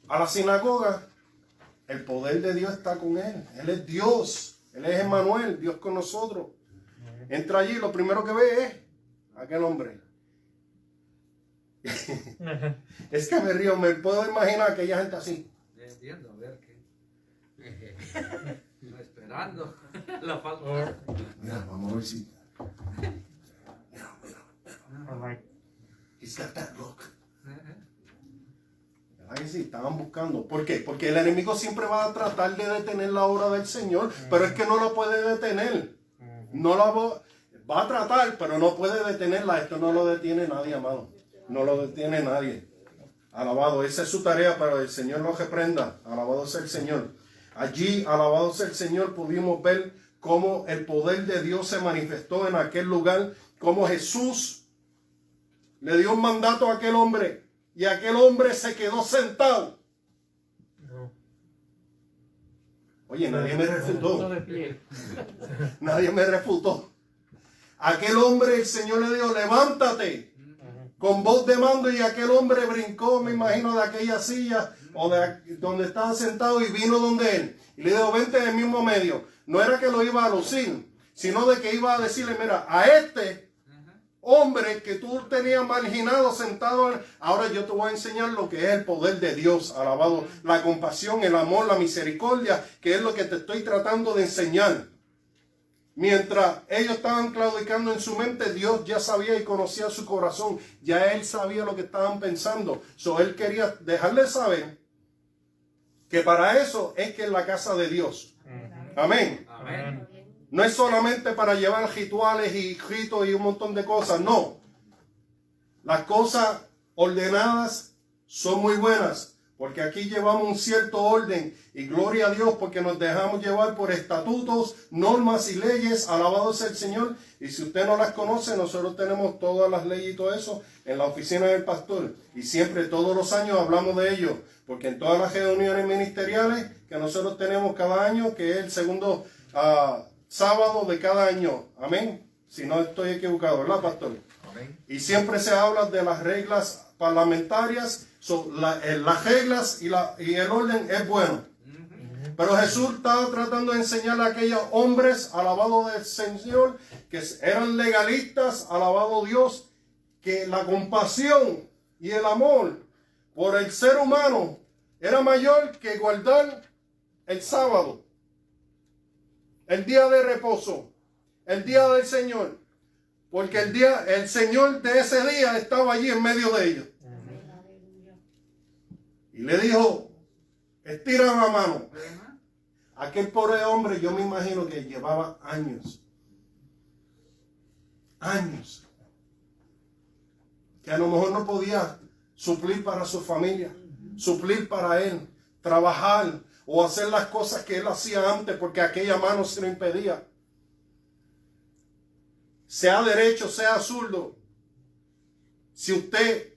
a la sinagoga, el poder de Dios está con él. Él es Dios. Él es Emmanuel, Dios con nosotros. Entra allí, lo primero que ve es aquel hombre. Es que me río, me puedo imaginar a aquella gente así. Viendo, a ver qué. Esperando la falta. Mira, vamos a ver si. Or like, He's got that look. ¿Verdad que sí? Estaban buscando. ¿Por qué? Porque el enemigo siempre va a tratar de detener la obra del Señor, pero es que no lo puede detener. No la va a tratar, pero no puede detenerla. Esto no lo detiene nadie, amado. No lo detiene nadie. Alabado, esa es su tarea, pero el Señor lo reprenda. Alabado sea el Señor. Allí, alabado sea el Señor, pudimos ver cómo el poder de Dios se manifestó en aquel lugar, cómo Jesús le dio un mandato a aquel hombre y aquel hombre se quedó sentado. Oye, nadie me refutó. Nadie me refutó. Aquel hombre, el Señor le dijo, levántate. Con voz de mando, y aquel hombre brincó, me imagino, de aquella silla o de donde estaba sentado y vino donde él. Y le dijo, vente del mismo medio. No era que lo iba a lucir, sino de que iba a decirle, mira, a este hombre que tú tenías marginado sentado, ahora yo te voy a enseñar lo que es el poder de Dios. Alabado, la compasión, el amor, la misericordia, que es lo que te estoy tratando de enseñar. Mientras ellos estaban claudicando en su mente, Dios ya sabía y conocía su corazón. Ya Él sabía lo que estaban pensando. Él quería dejarles saber que para eso es que es la casa de Dios. Amén. Amén. No es solamente para llevar rituales y ritos y un montón de cosas. No. Las cosas ordenadas son muy buenas. Porque aquí llevamos un cierto orden y gloria a Dios porque nos dejamos llevar por estatutos, normas y leyes. Alabado sea el Señor. Y si usted no las conoce, nosotros tenemos todas las leyes y todo eso en la oficina del pastor. Y siempre, todos los años hablamos de ello. Porque en todas las reuniones ministeriales que nosotros tenemos cada año, que es el segundo sábado de cada año. Amén. Si no estoy equivocado, ¿verdad, pastor? Amén. Y siempre se habla de las reglas parlamentarias. Las reglas y el orden es bueno. Pero Jesús estaba tratando de enseñarle a aquellos hombres, alabado del Señor, que eran legalistas, alabado Dios, que la compasión y el amor por el ser humano era mayor que guardar el sábado, el día de reposo, el día del Señor. Porque el Señor de ese día estaba allí en medio de ellos. Y le dijo, estira la mano. Aquel pobre hombre, yo me imagino que llevaba años. Que a lo mejor no podía suplir para su familia, suplir para él, trabajar o hacer las cosas que él hacía antes porque aquella mano se lo impedía. Sea derecho, sea zurdo. Si usted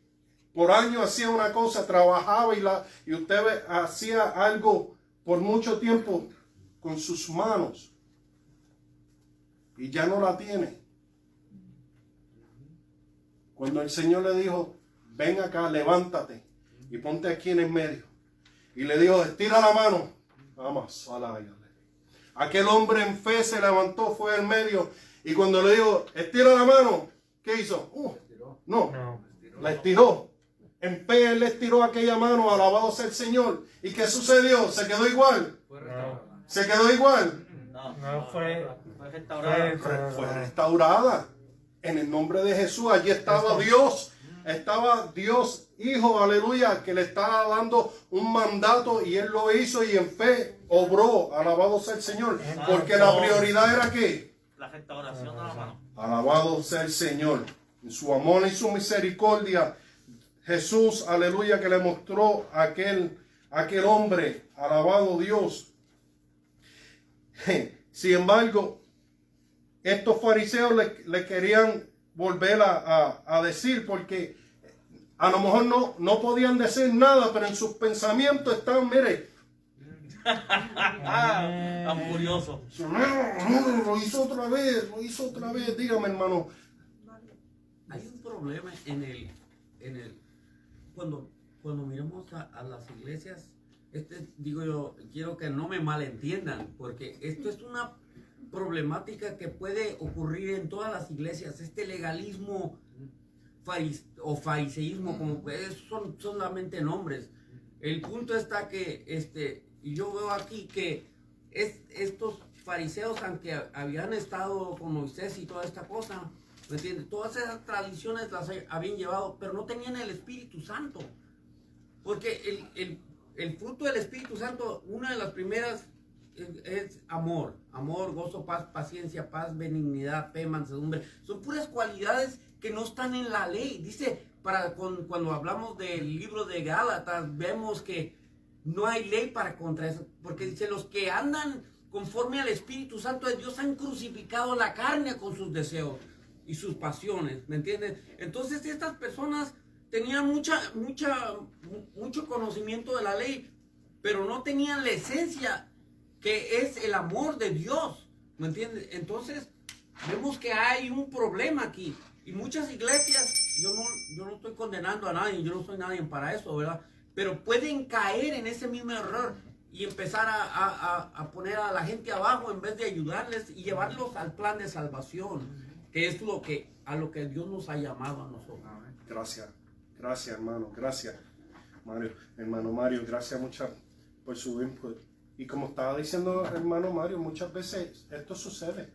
por años hacía una cosa, trabajaba y usted hacía algo por mucho tiempo con sus manos y ya no la tiene. Cuando el Señor le dijo, ven acá, levántate y ponte aquí en el medio. Y le dijo, estira la mano. Vamos, aquel hombre en fe se levantó, fue al medio. Y cuando le dijo, estira la mano, ¿qué hizo? No, la estiró. En fe él le estiró aquella mano, alabado sea el Señor. ¿Y qué sucedió? ¿Se quedó igual? ¿Se quedó igual? No, fue restaurada. Fue restaurada. En el nombre de Jesús, allí estaba Dios. Estaba Dios, Hijo, aleluya, que le estaba dando un mandato y él lo hizo y en fe obró. Alabado sea el Señor. Porque la prioridad era ¿qué? La restauración de la mano. Alabado sea el Señor. En su amor y su misericordia, Jesús, aleluya, que le mostró a aquel hombre. Alabado Dios. Sin embargo, estos fariseos le querían volver a decir, porque a lo mejor no podían decir nada, pero en sus pensamientos estaban, mire, Tan furioso. lo hizo otra vez, dígame, hermano. Hay un problema cuando miramos a las iglesias. Digo yo, quiero que no me malentiendan, porque esto es una problemática que puede ocurrir en todas las iglesias. Este legalismo o fariseísmo, como son solamente nombres. El punto está que yo veo aquí que estos fariseos, aunque habían estado con Moisés y toda esta cosa, ¿me entiendes? Todas esas tradiciones las habían llevado, pero no tenían el Espíritu Santo. Porque el fruto del Espíritu Santo, una de las primeras es amor, gozo, paz, paciencia, paz, benignidad, fe, mansedumbre. Son puras cualidades que no están en la ley. Dice, cuando hablamos del libro de Gálatas, vemos que no hay ley para contra eso, porque dice, los que andan conforme al Espíritu Santo de Dios han crucificado la carne con sus deseos y sus pasiones, ¿me entiendes? Entonces estas personas tenían mucho conocimiento de la ley, pero no tenían la esencia que es el amor de Dios, ¿me entiendes? Entonces vemos que hay un problema aquí, y muchas iglesias, yo no estoy condenando a nadie, yo no soy nadie para eso, ¿verdad? Pero pueden caer en ese mismo error y empezar a poner a la gente abajo en vez de ayudarles y llevarlos al plan de salvación, que es a lo que Dios nos ha llamado a nosotros. Gracias, hermano, gracias, Mario. Hermano Mario, gracias muchas por su input. Y como estaba diciendo hermano Mario, muchas veces esto sucede.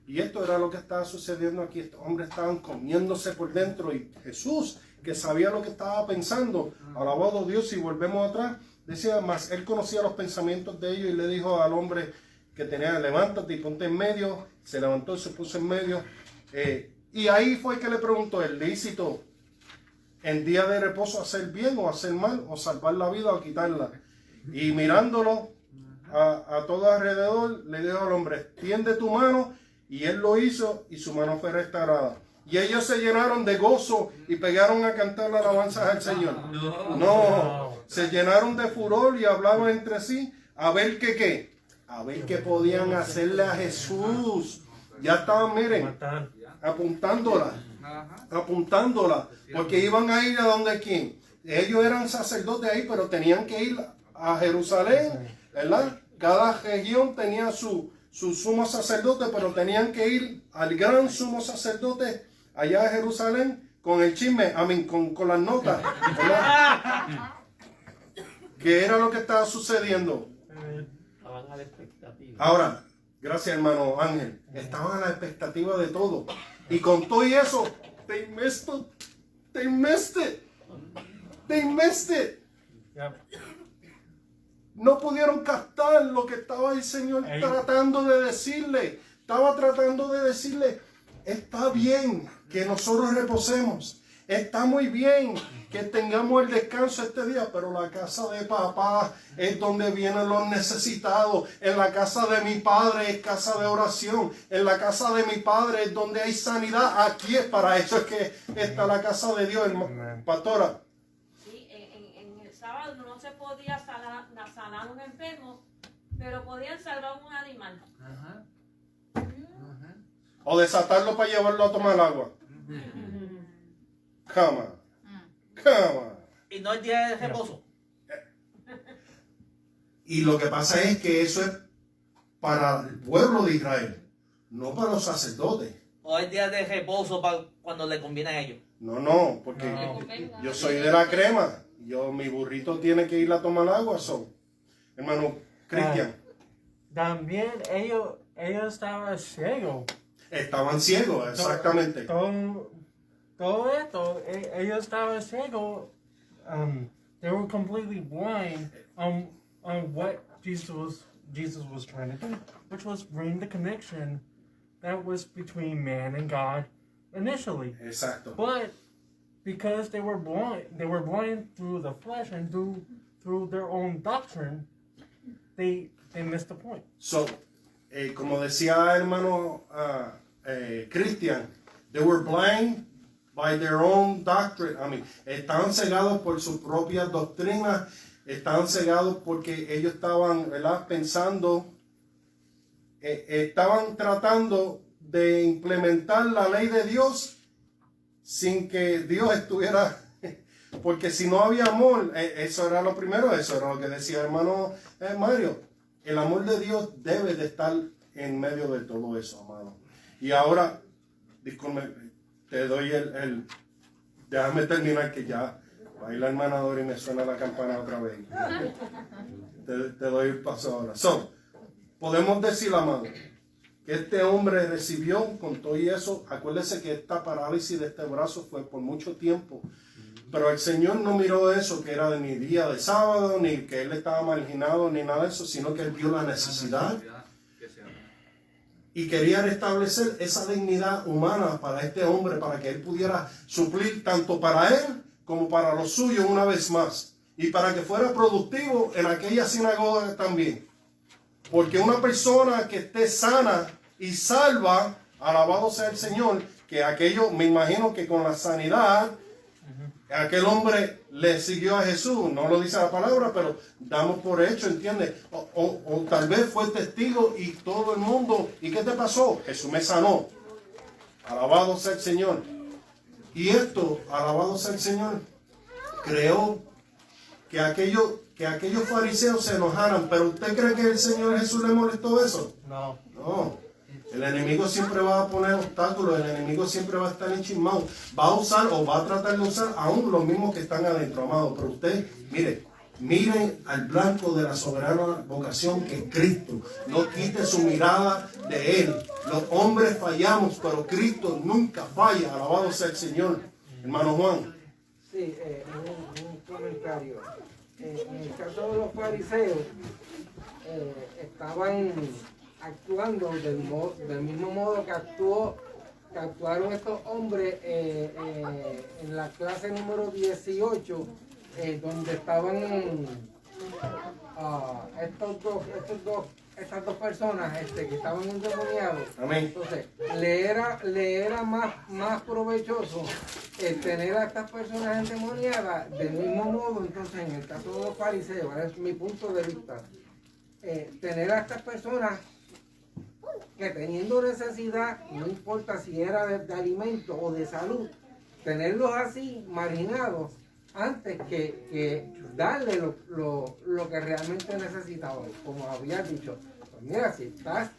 Y esto era lo que estaba sucediendo aquí. Estos hombres estaban comiéndose por dentro. Y Jesús, que sabía lo que estaba pensando, alabado Dios, y volvemos atrás, decía, más él conocía los pensamientos de ellos y le dijo al hombre que tenía, levántate y ponte en medio. Se levantó y se puso en medio. Y ahí fue que le preguntó, ¿es lícito en día de reposo hacer bien o hacer mal, o salvar la vida o quitarla? Y mirándolo a todo alrededor, le dijo al hombre, extiende tu mano, y él lo hizo, y su mano fue restaurada. Y ellos se llenaron de gozo y pegaron a cantar la alabanza al Señor. No, se llenaron de furor y hablaban entre sí a ver qué podían hacerle a Jesús. Ya estaban, miren, apuntándola, porque iban a ir a donde quién. Ellos eran sacerdotes ahí, pero tenían que ir a Jerusalén, ¿verdad? Cada región tenía su sumo sacerdote, pero tenían que ir al gran sumo sacerdote allá a Jerusalén con el chisme, con las notas, ¿verdad? ¿Qué era lo que estaba sucediendo? Estaban a la expectativa. Ahora, gracias hermano Ángel, estaban a la expectativa de todo. Y con todo y eso, they missed it. Yep. No pudieron captar lo que estaba el Señor tratando de decirle. Estaba tratando de decirle, está bien que nosotros reposemos. está muy bien que tengamos el descanso este día, pero la casa de papá es donde vienen los necesitados. En la casa de mi padre es casa de oración. En la casa de mi padre es donde hay sanidad. Aquí es para eso es que está la casa de Dios, pastora. Sí, en el sábado no se podía sanar un enfermo, pero podían salvar un animal. Ajá. O desatarlo para llevarlo a tomar agua. Cama. Cama. Y no el día de reposo. Y lo que pasa es que eso es para el pueblo de Israel, no para los sacerdotes. O el día de reposo para cuando le conviene a ellos. No, porque yo soy de la crema. Mi burrito tiene que ir a tomar agua. Hermano Cristian. También ellos estaban ciegos. Estaban ciegos, exactamente. Todo esto, ellos estaban ciegos. They were completely blind on what Jesus was trying to do, which was bring the connection that was between man and God initially. Exacto. But because they were blind through the flesh and through their own doctrine, they missed the point. So, como decía hermano Christian, they were blind by their own doctrine. Estaban cegados por su propia doctrina, estaban cegados porque ellos estaban, ¿verdad?, pensando, estaban tratando de implementar la ley de Dios sin que Dios estuviera, porque si no había amor, eso era lo primero, eso era lo que decía el hermano Mario, el amor de Dios debe de estar en medio de todo eso, amado. Y ahora, disculpe, te doy déjame terminar que ya va a ir la hermana Dora y me suena la campana otra vez. Te doy el paso ahora. Podemos decir, amado, que este hombre recibió con todo y eso. Acuérdese que esta parálisis de este brazo fue por mucho tiempo. Pero el Señor no miró eso, que era ni día de sábado, ni que él estaba marginado, ni nada de eso, sino que él vio la necesidad. Y quería restablecer esa dignidad humana para este hombre, para que él pudiera suplir tanto para él como para los suyos una vez más. Y para que fuera productivo en aquella sinagoga también. Porque una persona que esté sana y salva, alabado sea el Señor, que aquello, me imagino que con la sanidad, aquel hombre le siguió a Jesús, no lo dice la palabra, pero damos por hecho, ¿entiendes? O tal vez fue testigo y todo el mundo, ¿y qué te pasó? Jesús me sanó. Alabado sea el Señor. Y esto, alabado sea el Señor, creó que aquellos fariseos se enojaran, pero ¿usted cree que el Señor Jesús le molestó eso? No. No. El enemigo siempre va a poner obstáculos, el enemigo siempre va a estar enchismado. Va a usar o va a tratar de usar aún los mismos que están adentro, amado. Pero usted, miren al blanco de la soberana vocación que es Cristo. No quite su mirada de Él. Los hombres fallamos, pero Cristo nunca falla. Alabado sea el Señor. Hermano Juan. Sí, un comentario. En el caso de los fariseos, estaban actuando del mismo modo que actuaron estos hombres en la clase número 18, donde estaban estas dos personas que estaban endemoniados. Amén. Entonces, le era más provechoso tener a estas personas endemoniadas del mismo modo. Entonces, en el caso de los fariseos, es mi punto de vista, tener a estas personas que teniendo necesidad, no importa si era de alimento o de salud, tenerlos así marginados antes que darle lo que realmente necesitaban. Como había dicho, pues mira, si estás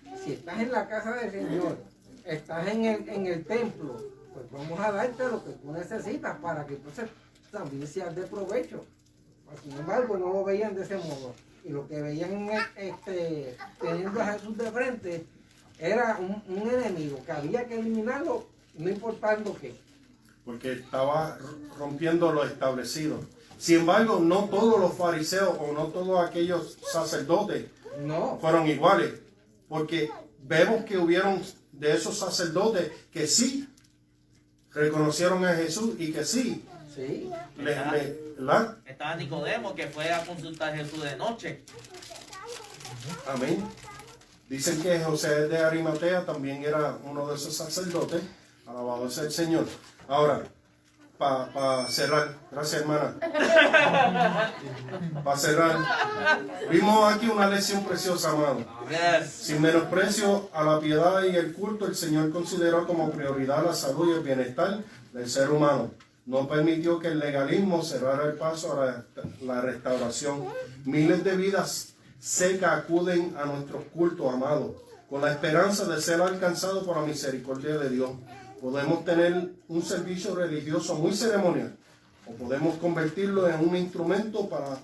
en la casa del Señor, estás en el templo, pues vamos a darte lo que tú necesitas para que entonces también seas de provecho. Pues, sin embargo, no lo veían de ese modo. Y lo que veían teniendo a Jesús de frente era un enemigo que había que eliminarlo, no importando qué. Porque estaba rompiendo lo establecido. Sin embargo, no todos los fariseos o no todos aquellos sacerdotes fueron iguales. Porque vemos que hubieron de esos sacerdotes que sí reconocieron a Jesús y que sí, Sí. ¿verdad? Estaba Nicodemo que fue a consultar a Jesús de noche. Amén. Dicen que José de Arimatea también era uno de esos sacerdotes. Alabado sea el Señor. Ahora, para cerrar, gracias hermana. Para cerrar, vimos aquí una lección preciosa, amado. Yes. Sin menosprecio a la piedad y el culto, el Señor consideró como prioridad la salud y el bienestar del ser humano. No permitió que el legalismo cerrara el paso a la restauración. Miles de vidas secas acuden a nuestros cultos, amados, con la esperanza de ser alcanzados por la misericordia de Dios. Podemos tener un servicio religioso muy ceremonial o podemos convertirlo en un instrumento para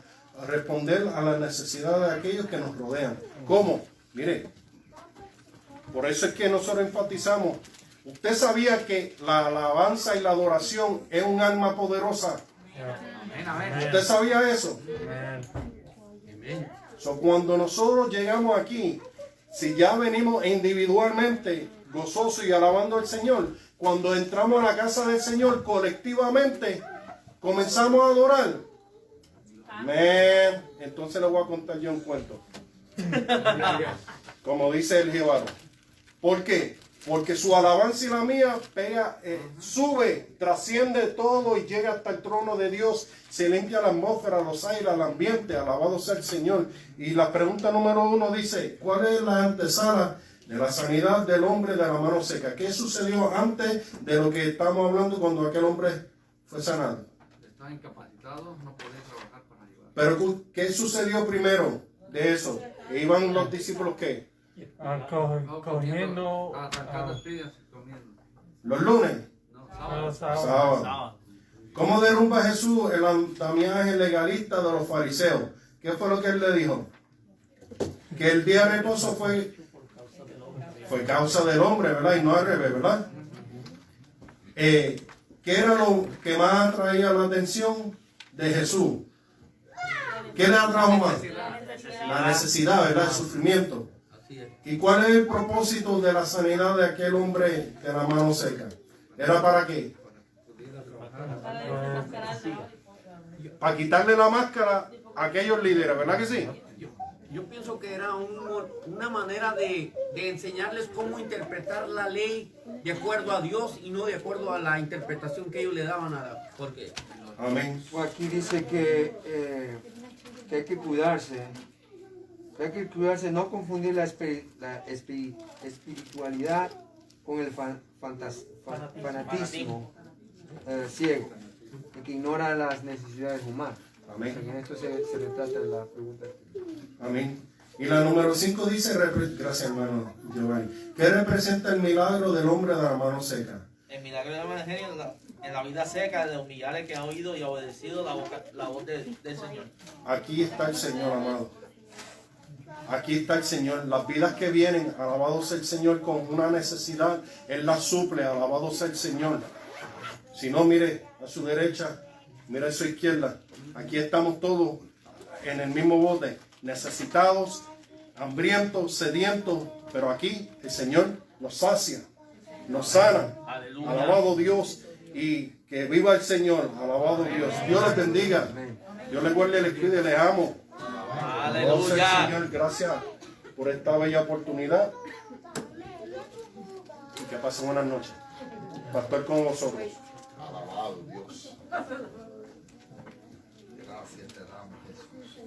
responder a las necesidades de aquellos que nos rodean. ¿Cómo? Mire, por eso es que nosotros enfatizamos. ¿Usted sabía que la alabanza y la adoración es un arma poderosa? ¿Usted sabía eso? So, cuando nosotros llegamos aquí, si ya venimos individualmente gozosos y alabando al Señor, cuando entramos a la casa del Señor colectivamente, comenzamos a adorar. Man, entonces le voy a contar yo un cuento. Como dice el Jehová. ¿Por qué? Porque su alabanza y la mía pega, sube, trasciende todo y llega hasta el trono de Dios. Se limpia la atmósfera, los aires, el ambiente. Alabado sea el Señor. Y la pregunta número 1 dice: ¿cuál es la antesala de la sanidad del hombre de la mano seca? ¿Qué sucedió antes de lo que estamos hablando cuando aquel hombre fue sanado? Estaba incapacitado, no podía trabajar para ayudar. Pero ¿qué sucedió primero de eso? ¿Iban los discípulos qué? Cogiendo Arrancando espigas y comiendo. ¿Los lunes? No, Sábado. ¿Cómo derrumba Jesús el andamiaje legalista de los fariseos? ¿Qué fue lo que él le dijo? Que el día de reposo fue causa del hombre, ¿verdad? Y no al revés, ¿verdad? ¿Qué era lo que más atraía la atención de Jesús? ¿Qué le atrajo más? La necesidad, ¿verdad? El sufrimiento. ¿Y cuál es el propósito de la sanidad de aquel hombre de la mano seca? ¿Era para qué? Para quitarle la máscara a aquellos líderes, ¿verdad que sí? Yo pienso que era una manera de enseñarles cómo interpretar la ley de acuerdo a Dios y no de acuerdo a la interpretación que ellos le daban a la... Porque... Amén. Aquí dice que hay que cuidarse. Hay que cuidarse, no confundir la espiritualidad con el fanatismo ciego, que ignora las necesidades humanas. Amén. En esto se retrata la pregunta. Amén. Y la número 5 dice, gracias hermano Giovanni, ¿qué representa el milagro del hombre de la mano seca? El milagro del Evangelio en la vida seca de los millares que han oído y obedecido la voz del Señor. Aquí está el Señor, amado. Aquí está el Señor. Las vidas que vienen, alabado sea el Señor, con una necesidad, Él las suple, alabado sea el Señor. Si no, mire a su derecha, mire a su izquierda. Aquí estamos todos en el mismo bote, necesitados, hambrientos, sedientos, pero aquí el Señor nos sacia, nos sana. Aleluya. Alabado Dios, y que viva el Señor. Alabado Dios. Dios les bendiga. Dios les guarde, les cuide, les amo. Aleluya. Señor, gracias por esta bella oportunidad. Y que pasen buenas noches. Pastor con vosotros. Alabado Dios. Gracias te damos, Jesús.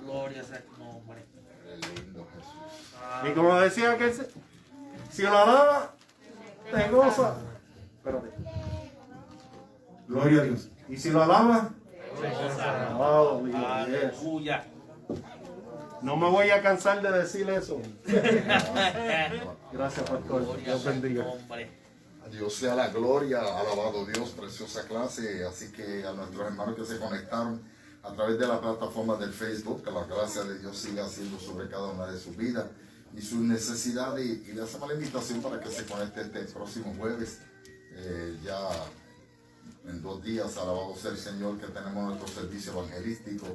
Gloria sea tu nombre. Qué lindo, Jesús. Y como decía que si lo alaba, te goza. Espérate. Gloria a Dios. Y si lo alaba, alabado Dios. Aleluya. No me voy a cansar de decir eso. Gracias, pastor. Gloria Dios sea tu bendiga. nombre. A Dios sea la gloria, alabado Dios, preciosa clase. Así que a nuestros hermanos que se conectaron a través de la plataforma del Facebook, que la gracia de Dios siga siendo sobre cada una de sus vidas y sus necesidades. Y le hacemos la invitación para que se conecte este próximo jueves, ya en 2 días, alabado sea el Señor, que tenemos nuestro servicio evangelístico,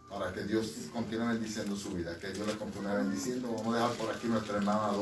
para que Dios continúe bendiciendo su vida, que Dios le continúe bendiciendo. Vamos a dejar por aquí nuestra hermana Dora.